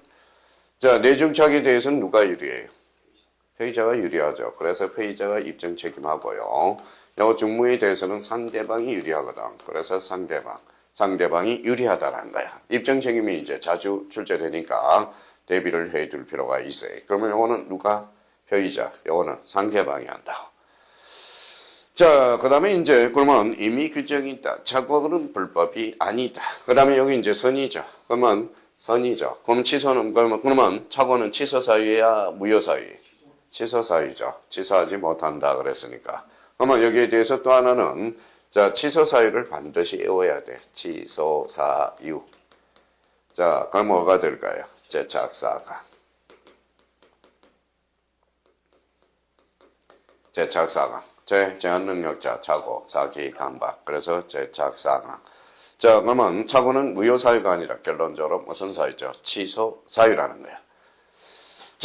S1: 자, 내중착에 대해서는 누가 유리해요? 피의자가 유리하죠. 그래서 피의자가 입증 책임하고요. 요 중무에 대해서는 상대방이 유리하거든. 그래서 상대방이 유리하다는 거야. 입증 책임이 이제 자주 출제되니까 대비를 해둘 필요가 있어요. 그러면 요거는 누가? 피의자. 요거는 상대방이 한다고. 자, 그 다음에 이제 그러면 임의 규정이 있다. 착오는 불법이 아니다. 그 다음에 여기 이제 선이죠. 그러면 선이죠. 그럼 취소는 그러면 착오는 취소 사유야 무효 사유? 취소 사유죠. 취소하지 못한다 그랬으니까. 그러면 여기에 대해서 또 하나는 자, 취소 사유를 반드시 외워야 돼. 취소 사유. 자, 그럼 뭐가 될까요? 제착사강. 제한능력자, 착오, 사기, 강박. 그래서 제착사강. 자, 그러면 착오는 무효 사유가 아니라 결론적으로 무슨 사유죠? 취소 사유라는 거야.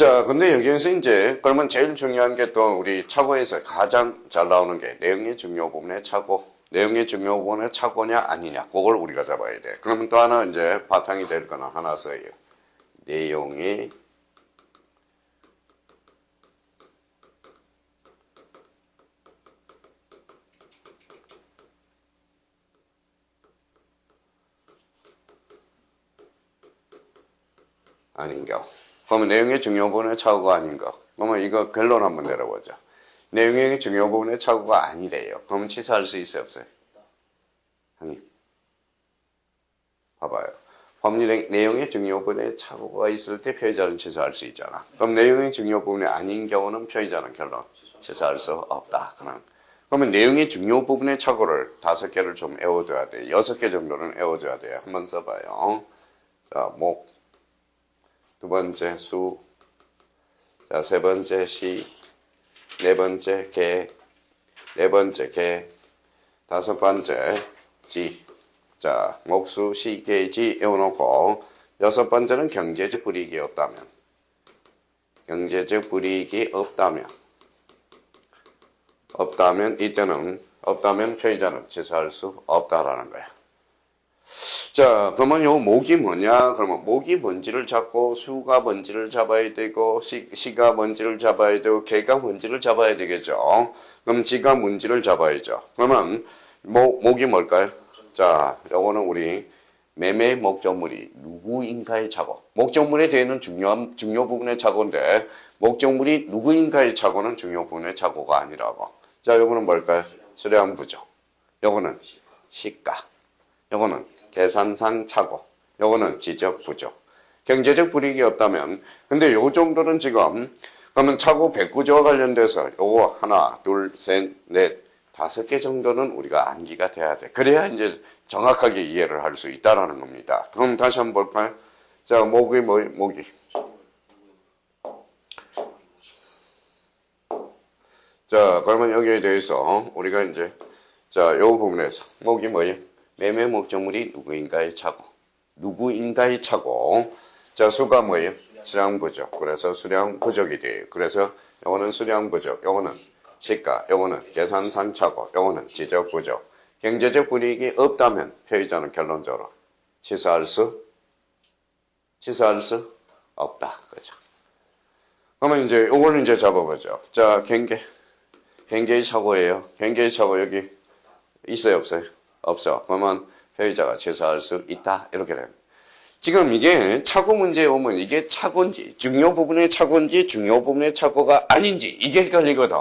S1: 자, 근데 여기에서 이제 그러면 제일 중요한 게 또 우리 착오에서 가장 잘 나오는 게 내용의 중요 부분의 착오. 내용의 중요 부분의 착오냐 아니냐. 그걸 우리가 잡아야 돼. 그러면 또 하나 이제 바탕이 될 거는 하나 써요. 내용의 아닌 경우. 그러면 내용의 중요 부분의 착오가 아닌 거. 그러면 이거 결론 한번 내려보자. 내용의 중요 부분의 착오가 아니래요. 그러면 취소할 수 있어요, 없어요? 형님. 봐봐요. 법률의 내용의 중요 부분에 착오가 있을 때 피해자는 취소할 수 있잖아. 그럼 내용의 중요 부분이 아닌 경우는 피해자는 결론 취소할 수 없다. 그러면 내용의 중요 부분의 착오를 5개를 좀 외워줘야 돼. 6개 정도는 외워줘야 돼요. 한번 써봐요. 자, 목. 두 번째, 수. 자, 세 번째, 시. 네 번째, 개. 네 번째, 개. 다섯 번째, 지. 자, 목수, 시, 개, 지 외워놓고 여섯 번째는 경제적 불이익이 없다면. 경제적 불이익이 없다면 이때는 없다면 피해자는 취소할 수 없다라는 거야. 자, 그러면 요 목이 뭐냐? 그러면 목이 뭔지를 잡고 수가 뭔지를 잡아야 되고 시가 뭔지를 잡아야 되고 개가 뭔지를 잡아야 되겠죠. 그럼 지가 뭔지를 잡아야죠. 그러면 목이 뭘까요? 자, 요거는 우리 매매 목적물이 누구인가의 착오. 목적물에 대해는 중요 부분의 착오인데 목적물이 누구인가의 착오는 중요 부분의 착오가 아니라고. 자, 요거는 뭘까요? 수량 부족. 요거는 시가. 요거는 계산상 착오. 요거는 지적 부족. 경제적 불이익이 없다면 근데 요 정도는 지금 그러면 착오 109조와 관련돼서 요거 하나, 둘, 셋, 넷, 다섯 개 정도는 우리가 암기가 돼야 돼. 그래야 이제 정확하게 이해를 할 수 있다라는 겁니다. 그럼 다시 한번 볼까요? 자, 목이. 자, 그러면 여기에 대해서 우리가 이제 자, 요 부분에서 목이 뭐예요? 매매 목적물이 누구인가의 착오. 누구인가의 착오. 자, 수가 뭐예요? 수량 부족. 그래서 수량 부족이 돼요. 그래서 요거는 수량 부족. 요거는 시가. 요거는 계산상 착오. 요거는 지적 부족. 경제적 불이익이 없다면 피해자는 결론적으로 취소할 수 없다. 그렇죠. 그러면 이제 요거는 이제 잡아보죠. 자, 경계의 착오예요. 경계의 착오 여기 있어요, 없어요? 없어. 그러면 피해자가 취소할 수 있다. 이렇게 됩니다. 지금 이게 착오 문제에 오면 이게 착오인지 중요 부분의 착오인지 중요 부분의 착오가 아닌지 이게 헷갈리거든.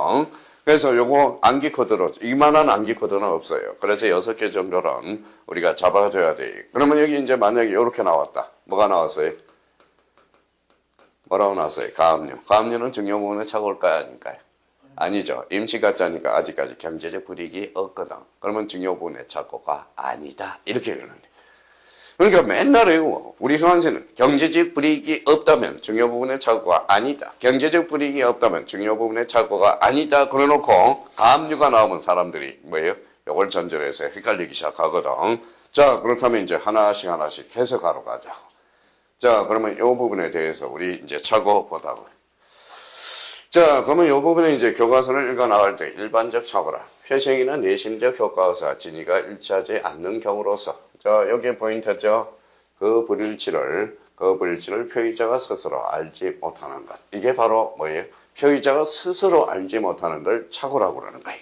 S1: 그래서 요거 암기 코드로 이만한 암기 코드는 없어요. 그래서 6개 정도는 우리가 잡아줘야 돼. 그러면 여기 이제 만약에 이렇게 나왔다. 뭐가 나왔어요? 뭐라고 나왔어요? 가압류. 가압류는 중요 부분의 착오일까요? 아닐까요? 아니죠. 임시가짜니까 아직까지 경제적 불이익이 없거든. 그러면 중요 부분의 착오가 아니다. 이렇게 되는데. 그러니까 맨날 외우고 우리 수강생은 경제적 불이익이 없다면 중요 부분의 착오가 아니다. 경제적 불이익이 없다면 중요 부분의 착오가 아니다. 그래놓고 가압류가 나오면 사람들이 뭐예요? 요걸 전제로 해서 헷갈리기 시작하거든. 자, 그렇다면 이제 하나씩 해석하러 가자. 자, 그러면 이 부분에 대해서 우리 이제 착오 보자고. 자, 그러면 이 부분에 이제 교과서를 읽어 나갈 때 일반적 착오라. 회생이나 내심적 효과의사 진위가 일치하지 않는 경우로서. 자, 여기에 포인트죠. 그 불일치를 표의자가 스스로 알지 못하는 것. 이게 바로 뭐예요? 표의자가 스스로 알지 못하는 걸 착오라고 그러는 거예요.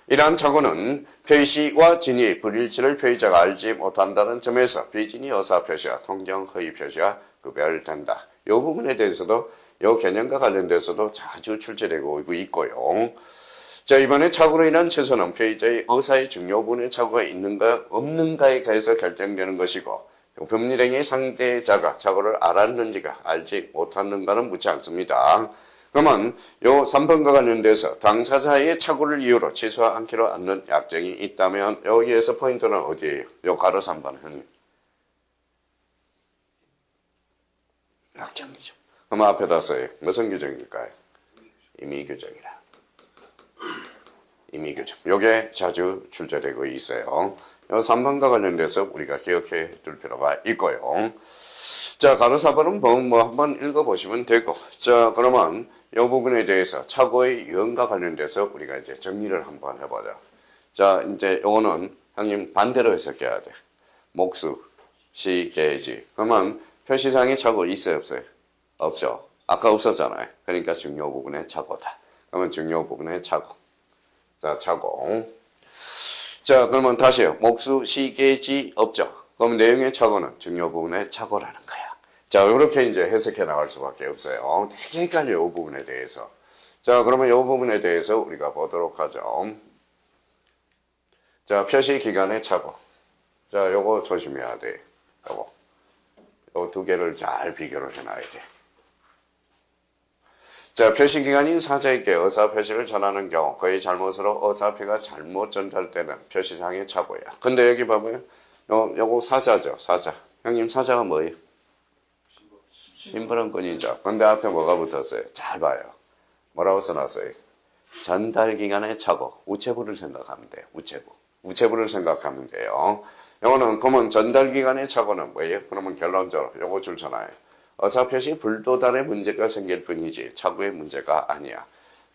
S1: 이러한 착오는 표시와 진위, 불일치를 표의자가 알지 못한다는 점에서 비진위 의사 표시와 통정 허위 표시가 구별된다. 이 부분에 대해서도 이 개념과 관련돼서도 자주 출제되고 있고요. 자, 이번에 착오로 인한 취소는 피해자의 의사의 중요 부분의 착오가 있는가 없는가에 대해서 결정되는 것이고 법률행위 상대자가 착오를 알았는지가 알지 못했는가는 묻지 않습니다. 그러면 요 3번과 관련돼서 당사자의 착오를 이유로 취소 않기로 않는 약정이 있다면 여기에서 포인트는 어디예요? 요 가로 3번 형님. 약정이죠. 그럼 앞에다 써요. 무슨 규정일까요? 임의규정이라. 임의규정. 요게 자주 출제되고 있어요. 요 3번과 관련돼서 우리가 기억해 둘 필요가 있고요. 자, 가로 4번은 뭐 한번 읽어보시면 되고. 자, 그러면 이 부분에 대해서 착오의 유형과 관련돼서 우리가 이제 정리를 한번 해보자. 자, 이제 요거는 형님 반대로 해석해야 돼. 목수, 시, 개, 지. 그러면 표시상의 착오 있어요, 없어요? 없죠. 아까 없었잖아요. 그러니까 중요 부분의 착오다. 그러면 중요 부분의 착오. 자, 착오. 자, 그러면 다시요. 목수, 시, 개, 지 없죠. 그럼 내용의 착오는 중요 부분의 착오라는 거야. 자, 이렇게 이제 해석해 나갈 수밖에 없어요. 되게 헷갈려요, 이 부분에 대해서. 자, 그러면 이 부분에 대해서 우리가 보도록 하죠. 자, 표시 기간의 착오. 자, 요거 조심해야 돼. 요거. 요 두 개를 잘 비교를 해놔야 돼. 자, 표시기간인 사자에게 의사표시를 전하는 경우 그의 잘못으로 의사표가 잘못 전달되는 표시상의 착오야. 근데 여기 봐봐요. 요거 사자죠, 사자. 형님, 사자가 뭐예요? 심부름꾼이죠. 근데 앞에 뭐가 붙었어요? 잘 봐요. 뭐라고 써놨어요? 전달기간의 착오, 우체부를 생각하면 돼요. 우체부를 생각하면 돼요. 요거는 그러면 전달기간의 착오는 뭐예요? 그러면 결론적으로 요거 줄잖아요. 어사표시 불도달의 문제가 생길 뿐이지 착오의 문제가 아니야.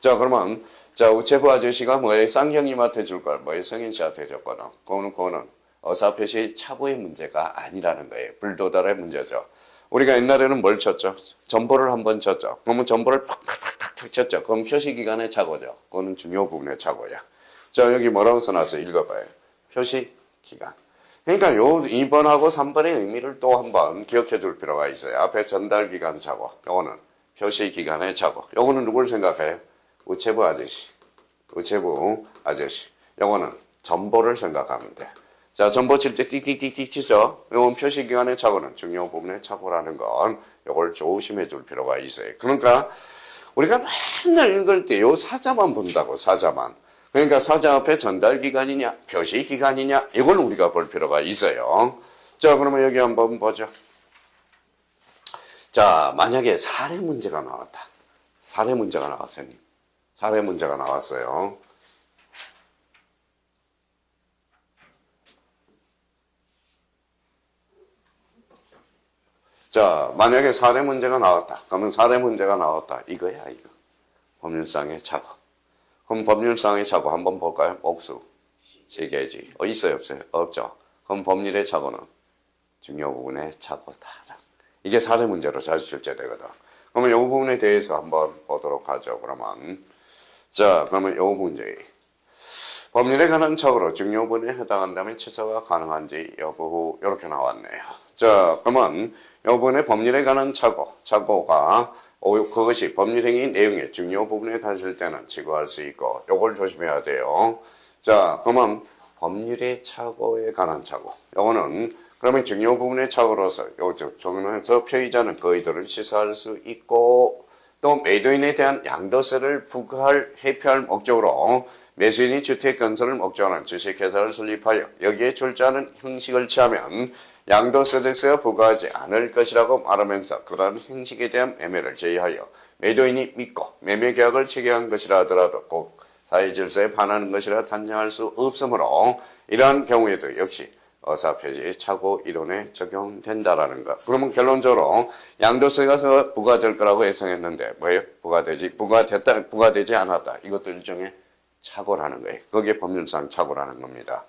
S1: 자, 그러면 자, 우체부 아저씨가 뭐예요? 쌍형님한테 줄 걸 뭐예요? 성인 씨한테 줬거든. 그거는 어사표시 착오의 문제가 아니라는 거예요. 불도달의 문제죠. 우리가 옛날에는 뭘 쳤죠? 점보를 한번 쳤죠. 그러면 점보를 팍팍팍팍 쳤죠. 그럼 표시기간의 착오죠. 그거는 중요 부분의 착오야. 자, 여기 뭐라고 써놨어요? 읽어봐요. 표시기간. 그러니까 요 2번하고 3번의 의미를 또 한번 기억해 줄 필요가 있어요. 앞에 전달기간 착오. 요거는 표시기간의 착오. 요거는 누굴 생각해요? 우체부 아저씨. 우체부 아저씨. 요거는 점보를 생각하면 돼. 자, 점보 칠 때 띡띡띡띡 치죠. 이건 표시기간의 착오는 중요 부분의 착오라는 건 이걸 조심해 줄 필요가 있어요. 그러니까 우리가 맨날 읽을 때 요 사자만 본다고, 사자만. 그러니까 사자 앞에 전달기간이냐, 표시기간이냐, 이걸 우리가 볼 필요가 있어요. 자, 그러면 여기 한번 보죠. 자, 만약에 사례 문제가 나왔다. 사례 문제가 나왔어요. 사례 문제가 나왔어요. 자, 만약에 사례 문제가 나왔다. 그러면 사례 문제가 나왔다. 이거야, 이거. 법률상의 착오. 그럼 법률상의 착오 한번 볼까요? 옥수. 시계지. 있어요, 없어요? 없죠. 그럼 법률의 착오는 중요 부분의 착오다. 이게 사례 문제로 자주 출제되거든. 그러면 이 부분에 대해서 한번 보도록 하죠. 그러면. 자, 그러면 이 문제. 법률에 관한 착오로 중요 부분에 해당한다면 취소가 가능한지 여부, 이렇게 나왔네요. 자, 그러면 이번에 법률에 관한 착오가 그것이 법률행위 내용의 중요 부분에 닿을 때는 지구할 수 있고 요걸 조심해야 돼요. 자, 그러면 법률의 착오에 관한 착오. 요거는 그러면 중요 부분의 착오로서 조금해서 피의자는 그 의도를 취소할 수 있고 또 매도인에 대한 양도세를 부과할 회피할 목적으로 매수인이 주택 건설을 목적으로 하는 주식회사를 설립하여 여기에 출자하는 형식을 취하면 양도소득세가 부과하지 않을 것이라고 말하면서 그러한 형식에 대한 매매를 제의하여 매도인이 믿고 매매계약을 체결한 것이라 하더라도 꼭 사회질서에 반하는 것이라 단정할 수 없으므로 이러한 경우에도 역시 어사표시 착오 이론에 적용된다라는 것. 그러면 결론적으로 양도세가 부과될 거라고 예상했는데 뭐예요? 부과되지 않았다. 이것도 일종의 착오라는 거예요. 그게 법률상 착오라는 겁니다.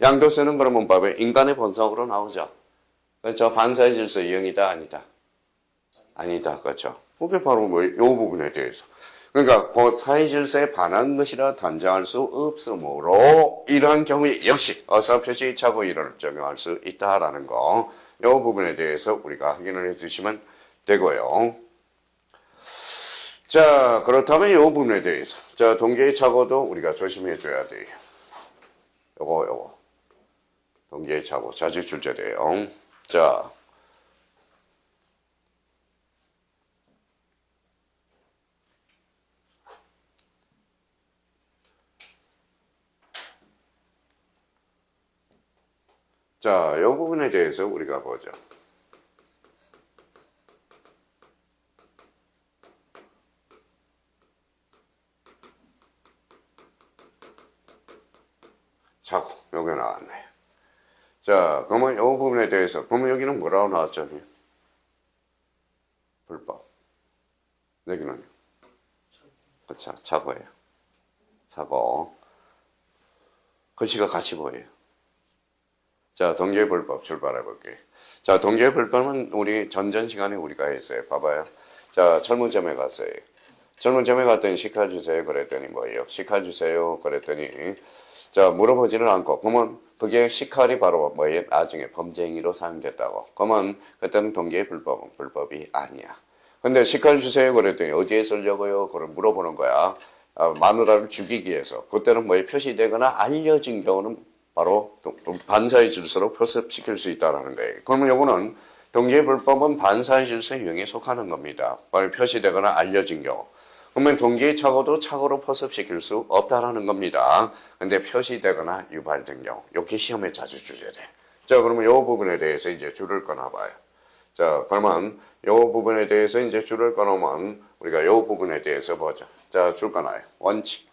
S1: 양도세는 그러면 봐봐요. 인간의 본성으로 나오죠. 그렇죠? 반사의 질서 이용이다, 아니다? 아니다, 그렇죠? 그게 바로 이 부분에 대해서. 그러니까 그 사회 질서에 반한 것이라 단정할 수 없으므로 이러한 경우에 역시 어사표시 착오 이론을 적용할 수 있다라는 거. 이 부분에 대해서 우리가 확인을 해주시면 되고요. 자, 그렇다면 이 부분에 대해서 자, 동계의 착오도 우리가 조심해 줘야 돼요. 요거. 동계의 착오 자주 출제돼요. 자, 이 부분에 대해서 우리가 보죠. 착오, 요게 나왔네. 자, 그러면 이 부분에 대해서, 그러면 여기는 뭐라고 나왔죠? 불법. 여기는 그렇죠. 착오예요. 착오. 글씨가 같이 보여요. 자, 동계불법 출발해 볼게요. 자, 동계불법은 우리 전전 시간에 우리가 했어요. 봐봐요. 자, 철문점에 갔어요. 철문점에 갔더니 식칼 주세요. 그랬더니 뭐예요? 식칼 주세요. 그랬더니 자, 물어보지는 않고 그러면 그게 식칼이 바로 뭐예요? 나중에 범죄 행위로 사용됐다고. 그러면 그때는 동계불법은 불법이 아니야. 근데 식칼 주세요. 그랬더니 어디에 쓰려고요? 그걸 물어보는 거야. 마누라를 죽이기 위해서. 그때는 뭐에 표시되거나 알려진 경우는 바로 반사의 질서로 표습시킬 수 있다는 거예요. 그러면 이거는 동계불법은 반사의 질서 유형에 속하는 겁니다. 표시되거나 알려진 경우. 그러면 동계의 착오도 착오로 포섭시킬 수 없다라는 겁니다. 근데 표시되거나 유발된 경우, 이렇게 시험에 자주 주제돼. 자, 그러면 요 부분에 대해서 이제 줄을 꺼놔봐요. 자, 그러면 요 부분에 대해서 이제 줄을 꺼놓으면 우리가 요 부분에 대해서 보자. 자, 줄 꺼놔요. 원칙.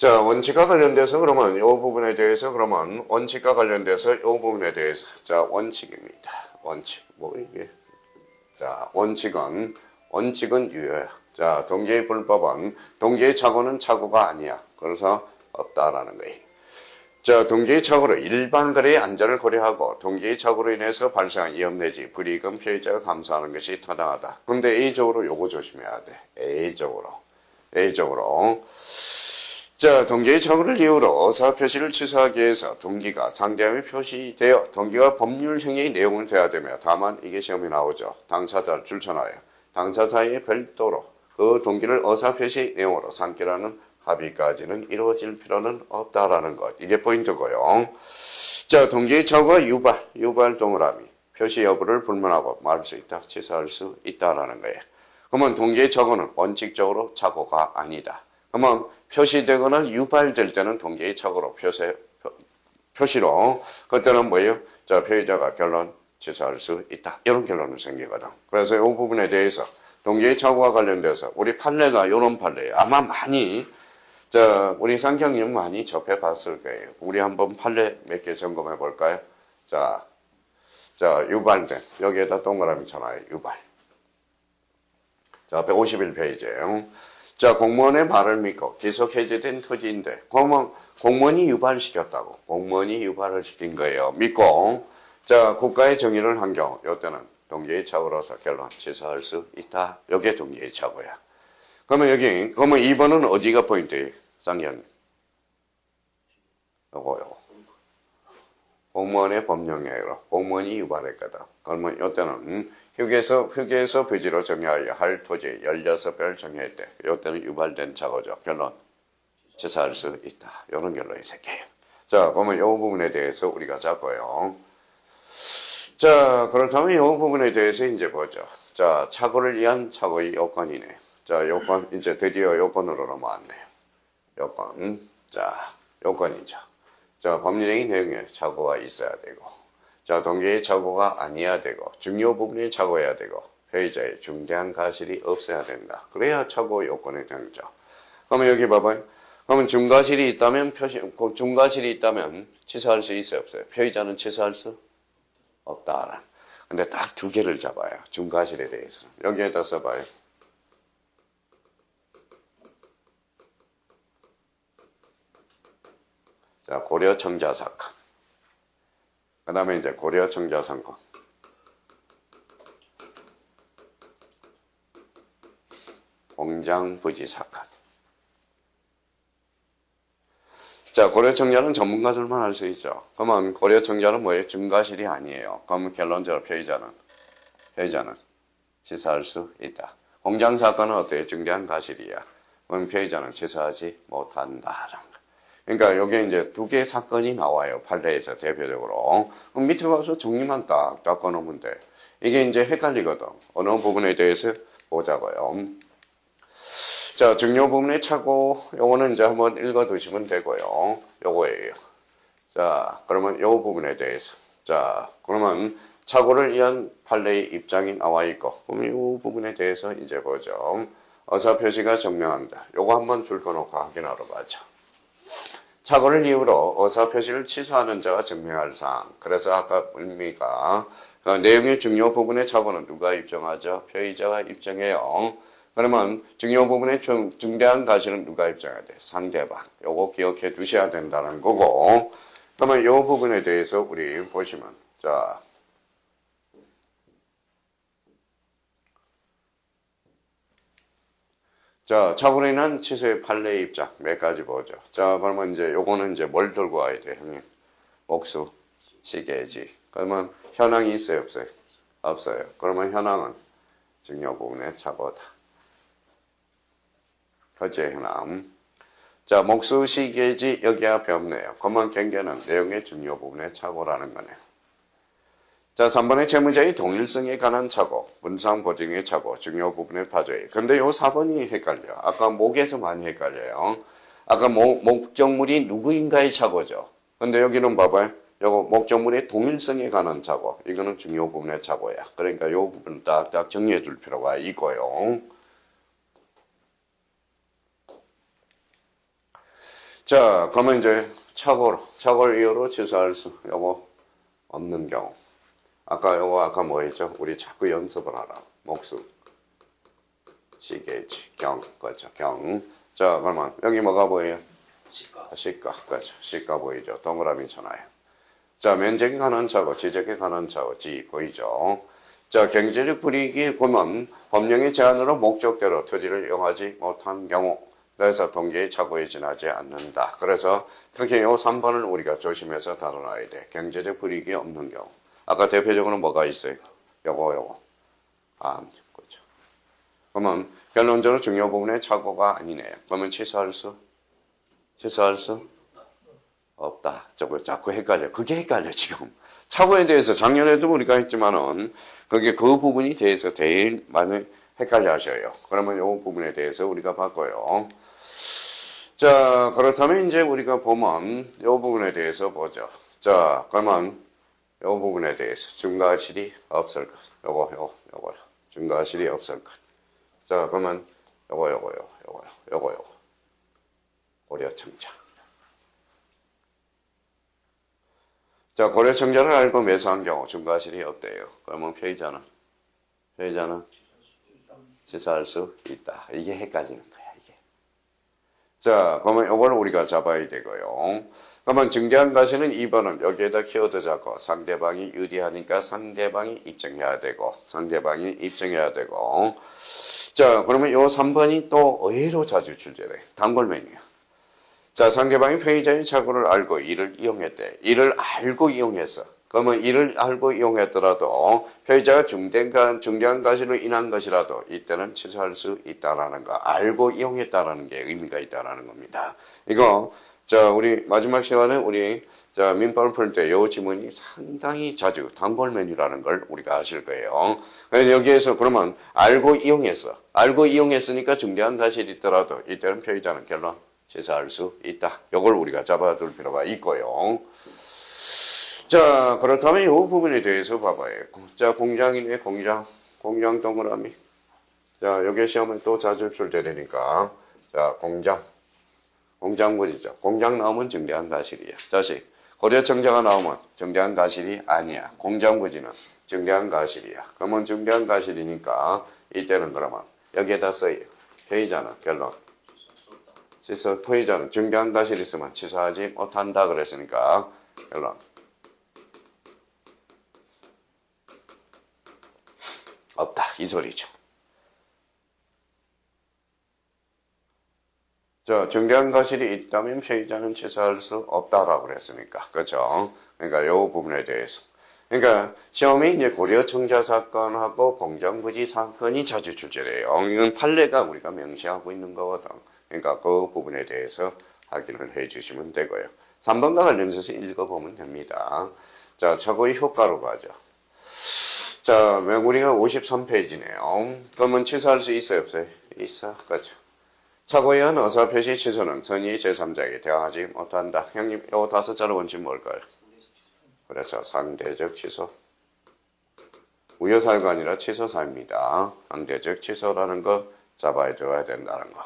S1: 자, 원칙과 관련돼서 그러면 요 부분에 대해서 그러면 원칙과 관련돼서 요 부분에 대해서 자, 원칙입니다. 원칙. 뭐 이게? 자, 원칙은 유효야. 자, 동기의 불법은 동기의 착오는 착오가 아니야. 그래서 없다라는 거예요. 자, 동기의 착오로 일반 거래의 안전을 고려하고 동기의 착오로 인해서 발생한 위험 내지 불이익은 피해자가 감수하는 것이 타당하다. 그런데 A적으로 요거 조심해야 돼. A적으로. 자, 동기의 착오를 이유로 의사 표시를 취소하기 위해서 동기가 상대함에 표시되어 동기가 법률행위의 내용을 돼야 되며 다만 이게 시험에 나오죠. 당사자를 줄쳐놔요. 당사자의 별도로 그 동기를 의사 표시 내용으로 삼기라는 합의까지는 이루어질 필요는 없다라는 것. 이게 포인트고요. 자, 동기의 착오가 유발 동그라미. 표시 여부를 불문하고 말할 수 있다. 취소할 수 있다라는 거예요. 그러면 동기의 착오는 원칙적으로 착오가 아니다. 그러면 표시되거나 유발될 때는 동기의 착오로 표시로 그때는 뭐예요? 자, 피해자가 결론 취소할 수 있다. 이런 결론을 생기거든. 그래서 이 부분에 대해서 동기의 착오와 관련돼서 우리 판례가 이런 판례예요. 아마 많이 자, 우리 상경님 많이 접해봤을 거예요. 우리 한번 판례 몇 개 점검해 볼까요? 자, 유발된 여기에다 동그라미 쳐놔요. 유발. 자, 151페이지에요. 자, 공무원의 말을 믿고 기속 해제된 토지인데 공무원이 유발시켰다고. 공무원이 유발을 시킨 거예요. 믿고 자, 국가의 정의를 한 경우 이때는 동기의 착오로서 결론 취소할 수 있다. 이게 동기의 착오야. 그러면 2번은 어디가 포인트예요? 쌍견. 요거. 공무원의 법령행위로 공무원이 유발했거든. 그러면 이때는 휴게소 부지로 정하여야 할 토지 16배를 정했대. 이때는 유발된 착오죠. 결론 취소할 수 있다. 이런 결론이 생겨요. 자, 그러면 이 부분에 대해서 우리가 잡고요. 자, 그렇다면 이 부분에 대해서 이제 보죠. 자, 착오를 위한 착오의 요건이네. 자, 요건 이제 드디어 요건으로 넘어왔네요. 요건. 자, 요건이죠. 자, 법률행위 내용에 착오가 있어야 되고, 자, 동기의 착오가 아니어야 되고, 중요 부분에 착오해야 되고, 피해자의 중대한 과실이 없어야 된다. 그래야 착오 요건이 되죠. 그러면 여기 봐봐요. 그러면 중과실이 있다면 취소할 수 있어요, 없어요? 피해자는 취소할 수 없다. 근데 딱 두 개를 잡아요. 중과실에 대해서는. 여기에다 써봐요. 자, 고려청자 사건. 그 다음에 이제 고려청자 사건. 공장부지 사건. 자, 고려청자는 전문가들만 할 수 있죠. 그러면 고려청자는 뭐예요? 중과실이 아니에요. 그러면 결론적으로 피해자는 취소할 수 있다. 공장사건은 어때요? 중대한 과실이야. 그럼 피해자는 취소하지 못한다. 그러니까 여기에 이제 두 개의 사건이 나와요. 판례에서 대표적으로. 그럼 밑에 가서 정리만 딱 닦아놓으면 돼. 이게 이제 헷갈리거든. 어느 부분에 대해서 보자고요. 자, 중요 부분의 착오, 요거는 이제 한번 읽어두시면 되고요. 요거예요. 자, 그러면 요 부분에 대해서. 자, 그러면 착오를 위한 판례의 입장이 나와 있고, 그럼 요 부분에 대해서 이제 보죠. 의사표시가 증명한다. 요거 한번 줄 꺼놓고 확인하러 가죠. 착오를 이유로 의사표시를 취소하는 자가 증명할 사항. 그래서 아까 의미가 내용의 중요 부분의 착오는 누가 입증하죠? 피해자가 입증해요. 그러면 중요 부분의 중대한 과실은 누가 입증해야 돼? 상대방. 요거 기억해 두셔야 된다는 거고. 그러면 요 부분에 대해서 우리 보시면 자, 착오로 인한 취소의 판례의 입장 몇 가지 보죠. 자, 그러면 이제 요거는 이제 뭘 들고 와야 돼, 형님? 목수, 시계지. 그러면 현황이 있어요, 없어요? 없어요. 그러면 현황은 중요 부분의 착오다. 첫째 현황. 자, 목수, 시계지 여기 앞에 없네요. 그만 경계는 내용의 중요 부분의 착오라는 거네요. 자, 3번의 채무자의 동일성에 관한 착오, 문상 보증의 착오, 중요 부분의 파조의. 근데 요 4번이 헷갈려. 아까 목에서 많이 헷갈려요. 아까 목적물이 누구인가의 착오죠. 근데 여기는 봐봐요. 요거 목적물의 동일성에 관한 착오. 이거는 중요 부분의 착오야. 그러니까 이 부분 딱딱 정리해 줄 필요가 있고요. 자, 그러면 이제 착오를 이유로 취소할 수 요거 없는 경우. 아까 뭐 했죠? 우리 자꾸 연습을 하라. 목수, 시계지, 경, 그렇죠? 경. 자, 그러면 여기 뭐가 보여요? 시가, 그렇죠? 시가 보이죠? 동그라미잖아요. 자, 면적에 관한 착오, 지적에 관한 착오, 지 보이죠? 자, 경제적 불이익이 보면 법령의 제한으로 목적대로 토지를 이용하지 못한 경우, 그래서 동기의 착오에 지나지 않는다. 그래서 특히 이 3번을 우리가 조심해서 다뤄놔야 돼. 경제적 불이익이 없는 경우. 아까 대표적으로 뭐가 있어요? 요거. 그렇죠. 그러면 결론적으로 중요 부분의 착오가 아니네요. 그러면 취소할 수 없다. 자꾸 헷갈려. 그게 헷갈려, 지금. 착오에 대해서 작년에도 우리가 했지만은, 그게 그 부분이 대해서 제일 많이 헷갈려 하셔요. 그러면 이 부분에 대해서 우리가 바꿔요. 자, 그렇다면 이제 우리가 보면, 이 부분에 대해서 보죠. 자, 그러면, 이 부분에 대해서 중과실이 없을 것. 요거. 중과실이 없을 것. 자, 그러면, 요거. 고려청자. 자, 고려청자를 알고 매수한 경우 중과실이 없대요. 그러면 피해자는 취소할 수 있다. 이게 헷갈리는 거야, 이게. 자, 그러면 이걸 우리가 잡아야 되고요. 그러면 증대한 과실은 2번은 여기에다 키워드 잡고 상대방이 유리하니까 상대방이 입증해야 되고 자, 그러면 이 3번이 또 의외로 자주 출제돼. 단골 메뉴야. 자, 상대방이 피해자의 착오를 알고 이를 이용했대. 이를 알고 이용했어. 그러면 이를 알고 이용했더라도 피해자가 중대한 과실로 인한 것이라도 이때는 취소할 수 있다라는 거. 알고 이용했다라는 게 의미가 있다라는 겁니다. 이거 우리 마지막 시간에 우리 민법을 풀 때 이 지문이 상당히 자주 단골 메뉴라는 걸 우리가 아실 거예요. 그래서 여기에서 그러면 알고 이용했어. 알고 이용했으니까 중대한 과실이 있더라도 이때는 피해자는 결론 취소할 수 있다. 이걸 우리가 잡아둘 필요가 있고요. 자, 그렇다면 이 부분에 대해서 봐봐요. 자, 공장이네, 공장 동그라미. 자, 여기 시험에 또 자주 출제되니까. 자, 공장문이죠. 공장 나오면 정대한 과실이야. 다시, 고려청자가 나오면 정대한 과실이 아니야. 공장부지는 정대한 과실이야. 그러면 정대한 과실이니까 이때는 그러면 여기에다 써요. 피해자는 결론. 취소, 피해자는 정대한 과실이 있으면 취소하지 못한다 그랬으니까 결론. 없다. 이 소리죠. 자, 정대한 과실이 있다면 피해자는 취소할 수 없다라고 그랬으니까. 그죠? 그러니까 요 부분에 대해서. 그러니까 시험에 이제 고려청자 사건하고 공장부지 사건이 자주 출제돼요. 이건 판례가 우리가 명시하고 있는 거거든. 그러니까 그 부분에 대해서 확인을 해 주시면 되고요. 3번과 관련해서 읽어보면 됩니다. 자, 착오의 효과로 가죠. 자, 우리가 53페이지네요. 그러면 취소할 수 있어요, 없어요? 있어. 그렇죠. 착오에 의한 의사표시 취소는 선의 제3자에게 대항하지 못한다. 형님, 요 5자로 원칙 뭘까요? 그래서 상대적 취소. 우여사유가 아니라 취소사입니다. 상대적 취소라는 거 잡아줘야 된다는 거.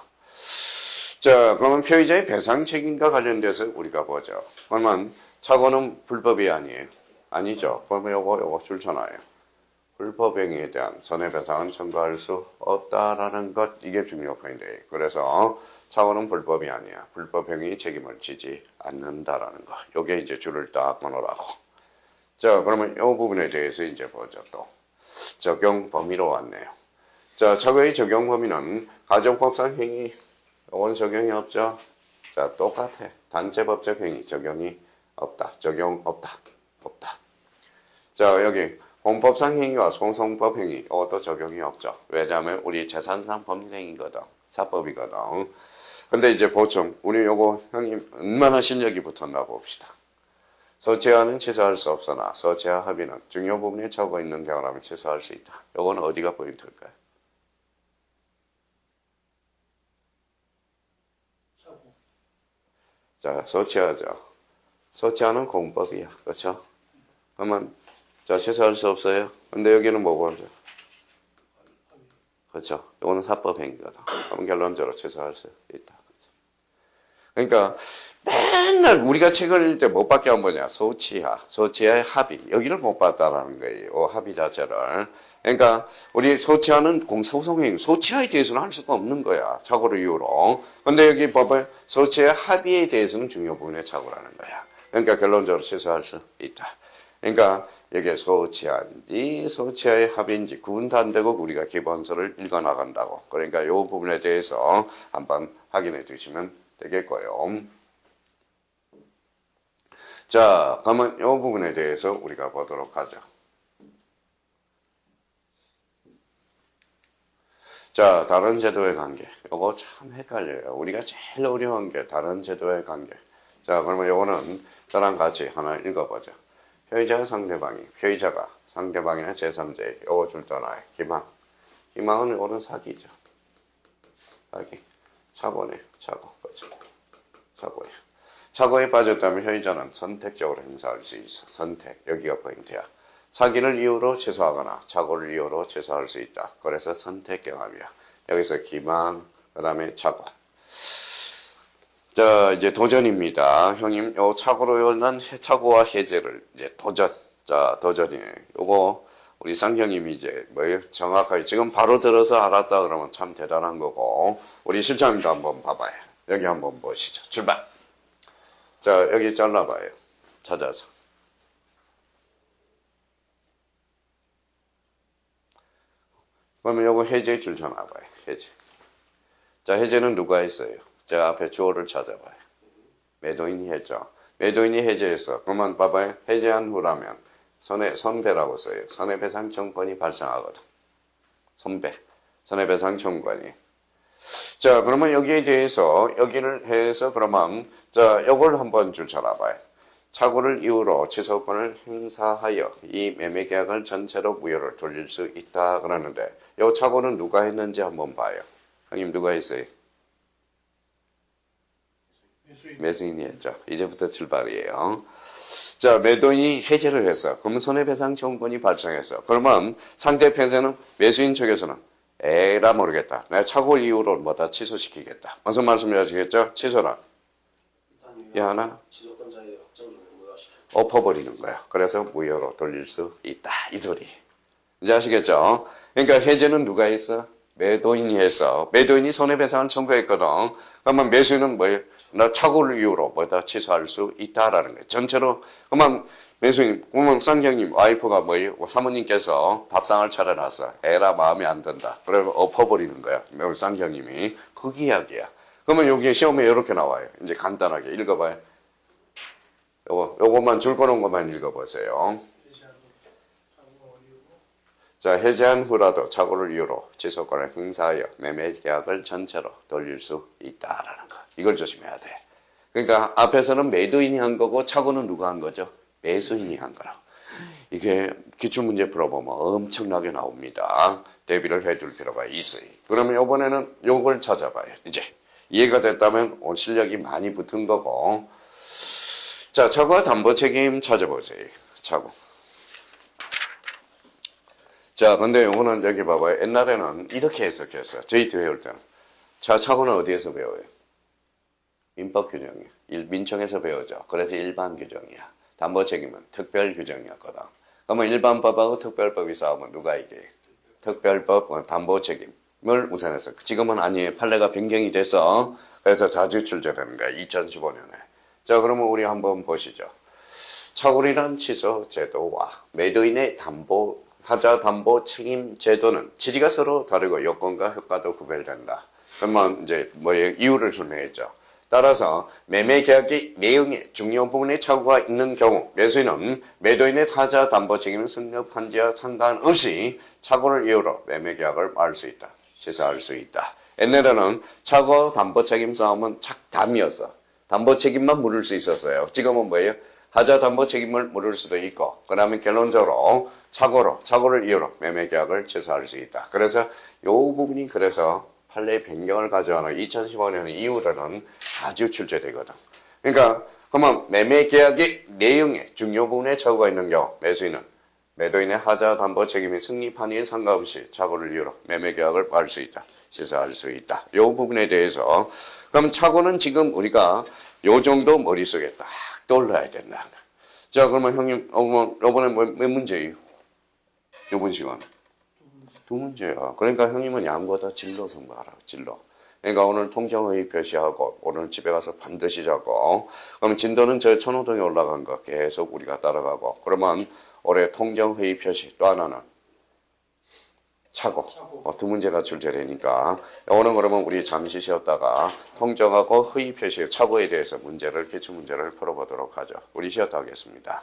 S1: 자, 그러면 피해자의 배상 책임과 관련돼서 우리가 보죠. 그러면 착오는 불법이 아니에요. 아니죠. 그러면 요거 줄잖아요. 불법행위에 대한 손해배상은 청구할 수 없다라는 것, 이게 중요 포인트예요. 그래서 착오는 불법이 아니야. 불법행위 책임을 지지 않는다라는 거. 요게 이제 줄을 딱 끊으라고. 자, 그러면 이 부분에 대해서 이제 보죠. 또 적용 범위로 왔네요. 자, 착오의 적용 범위는 가정법상 행위, 요건 적용이 없죠. 자, 똑같아. 단체법적 행위 적용이 없다. 적용 없다. 자, 여기 공법상 행위와 소송법 행위 이것도 적용이 없죠. 왜냐하면 우리 재산상 법률행위거든. 사법이거든. 근데 이제 보충 우리 요거 형님 얼마나 실력이 붙었나 봅시다. 서체하는 취소할 수 없으나 서체하 합의는 중요 부분에 착오가 있는 경우라면 취소할 수 있다. 요거는 어디가 포인트일까요? 자, 소치하죠. 소치하는 공법이야. 그렇죠? 그러면 자, 취소할 수 없어요. 근데 여기는 뭐고 하죠? 그렇죠? 이거는 사법 행위거든. 그럼 결론적으로 취소할 수 있다. 그러니까 맨날 우리가 책을 읽을 때 못 받게 한 뭐냐? 소치하, 소치하의 합의. 여기를 못 봤다라는 거예요. 합의 자체를. 그러니까 우리 소치하는 공소송행, 소치하에 대해서는 할 수가 없는 거야. 착오를 이유로. 근데 여기 봐봐요. 소치의 합의에 대해서는 중요 부분에 착오라는 거야. 그러니까 결론적으로 취소할 수 있다. 그러니까 여기에 소치한지 소치하의 합의인지 구분도 안 되고 우리가 기본서를 읽어 나간다고. 그러니까 이 부분에 대해서 한번 확인해 주시면 되겠고요. 자, 그러면 이 부분에 대해서 우리가 보도록 하죠. 자, 다른 제도의 관계. 요거 참 헷갈려요. 우리가 제일 어려운 게 다른 제도의 관계. 자, 그러면 요거는 저랑 같이 하나 읽어보죠. 피의자가 상대방이, 피의자가 상대방이나 제3자, 요거 줄 떠나요. 기망. 기망은 요거는 사기죠. 사기. 착오네. 착오. 그렇죠. 착오예요. 착오에 빠졌다면 피의자는 선택적으로 행사할 수 있어. 선택. 여기가 포인트야. 사기를 이유로 취소하거나 착오를 이유로 취소할 수 있다. 그래서 선택 경합이야. 여기서 기망, 그 다음에 착오. 자, 이제 도전입니다. 형님, 요 착오로 인한 착오와 해제를 이제 도전. 자, 도전이에요. 요거 우리 상경님이 이제 뭐예요? 정확하게 지금 바로 들어서 알았다 그러면 참 대단한 거고 우리 실장님도 한번 봐봐요. 여기 한번 보시죠. 출발. 자, 여기 잘라봐요. 찾아서. 그러면 요거 해제 줄 쳐놔봐요. 해제. 자, 해제는 누가 했어요? 제가 앞에 주어를 찾아봐요. 매도인이 했죠. 매도인이 해제했어. 그러면 봐봐요. 해제한 후라면 손배라고 써요. 손해배상 청구권이 발생하거든. 손배. 손해배상 청구권이. 자, 그러면 여기에 대해서 여기를 해서 그러면 자, 요걸 한번 줄 쳐놔봐요. 착오를 이유로 취소권을 행사하여 이 매매계약을 전체로 무효를 돌릴 수 있다 그러는데 이 착오는 누가 했는지 한번 봐요. 형님 누가 했어요? 매수인이 했죠. 이제부터 출발이에요. 자, 매도인이 해제를 했어. 그러면 손해배상 청구권이 발생했어. 그러면 상대편에서는 매수인 측에서는 에라 모르겠다. 내가 착오 이유로 뭐다 취소시키겠다. 무슨 말씀인지 아시겠죠? 취소란 이 하나 엎어버리는 거야. 그래서 무효로 돌릴 수 있다. 이 소리. 이제 아시겠죠? 그러니까 해제는 누가 했어? 매도인이 했어. 매도인이 손해배상을 청구했거든. 그러면 매수인은 뭐예요? 나 착오를 이유로 뭐다 취소할 수 있다라는 거예요. 전체로. 그러면 매수인, 그러면 쌍경님, 와이프가 뭐예요? 사모님께서 밥상을 차려놨어. 에라 마음에 안 든다. 그래서 엎어버리는 거야. 우리 쌍경님이. 그 이야기야. 그러면 여기에 시험에 이렇게 나와요. 이제 간단하게 읽어봐요. 요것만 줄 거는 것만 읽어보세요. 자, 해제한 후라도 착오를 이유로 취소권을 행사하여 매매 계약을 전체로 돌릴 수 있다라는 거. 이걸 조심해야 돼. 그러니까 앞에서는 매도인이 한 거고 착오는 누가 한 거죠? 매수인이 한 거라고. 이게 기출문제 풀어보면 엄청나게 나옵니다. 대비를 해둘 필요가 있어요. 그러면 이번에는 요걸 찾아봐요. 이제 이해가 됐다면 실력이 많이 붙은 거고. 자, 착오와 담보 책임 찾아보세요. 착오. 자, 근데 요거는 여기 봐봐요. 옛날에는 이렇게 해석했어요. 저희 배울 때는. 자, 착오는 어디에서 배워요? 민법 규정이에요. 민청에서 배우죠. 그래서 일반 규정이야. 담보 책임은 특별 규정이었거든. 그러면 일반법하고 특별법이 싸우면 누가 이겨요? 특별법, 담보 책임을 우선해서. 지금은 아니에요. 판례가 변경이 돼서 그래서 자주 출제되는 거야. 2015년에. 자, 그러면 우리 한번 보시죠. 착오이란 취소 제도와 매도인의 하자 담보 책임 제도는 취지가 서로 다르고 요건과 효과도 구별된다. 그러면 이제 이유를 설명했죠. 따라서 매매 계약의 내용의 중요 부분에 착오가 있는 경우 매수인은 매도인의 타자 담보 책임을 성립한지와 상관없이 착오를 이유로 매매 계약을 말 수 있다. 취소할 수 있다. 옛날에는 착오 담보 책임 싸움은 착담이었어. 담보 책임만 물을 수 있었어요. 지금은 뭐예요? 하자 담보 책임을 물을 수도 있고, 그 다음에 결론적으로 착오를 이유로 매매 계약을 취소할 수 있다. 그래서 이 부분이 그래서 판례 변경을 가져가는 2015년 이후로는 자주 출제되거든. 그러니까 그러면 매매 계약의 내용에 중요 부분에 착오가 있는 경우 매수인은 매도인의 하자 담보 책임이 승리 판이에 상관없이 착오를 이유로 매매 계약을 할 수 있다. 취소할 수 있다. 이 부분에 대해서 그럼 착오는 지금 우리가 요 정도 머릿속에 딱 떠올라야 된다. 자 그러면 형님 이번에 몇 문제예요? 이번 시간 두 문제야. 그러니까 형님은 양보다 진로 선거하라. 진로. 그러니까 오늘 통정의 표시하고 오늘 집에 가서 반드시 잡고 그럼 진도는 저 천호동에 올라간 거 계속 우리가 따라가고 그러면 올해 통정회의 표시 또 하나는 차고 두 문제가 출제되니까 오늘 그러면 우리 잠시 쉬었다가 통정하고 회의 표시 차고에 대해서 문제를 기출 문제를 풀어보도록 하죠. 우리 쉬었다 하겠습니다.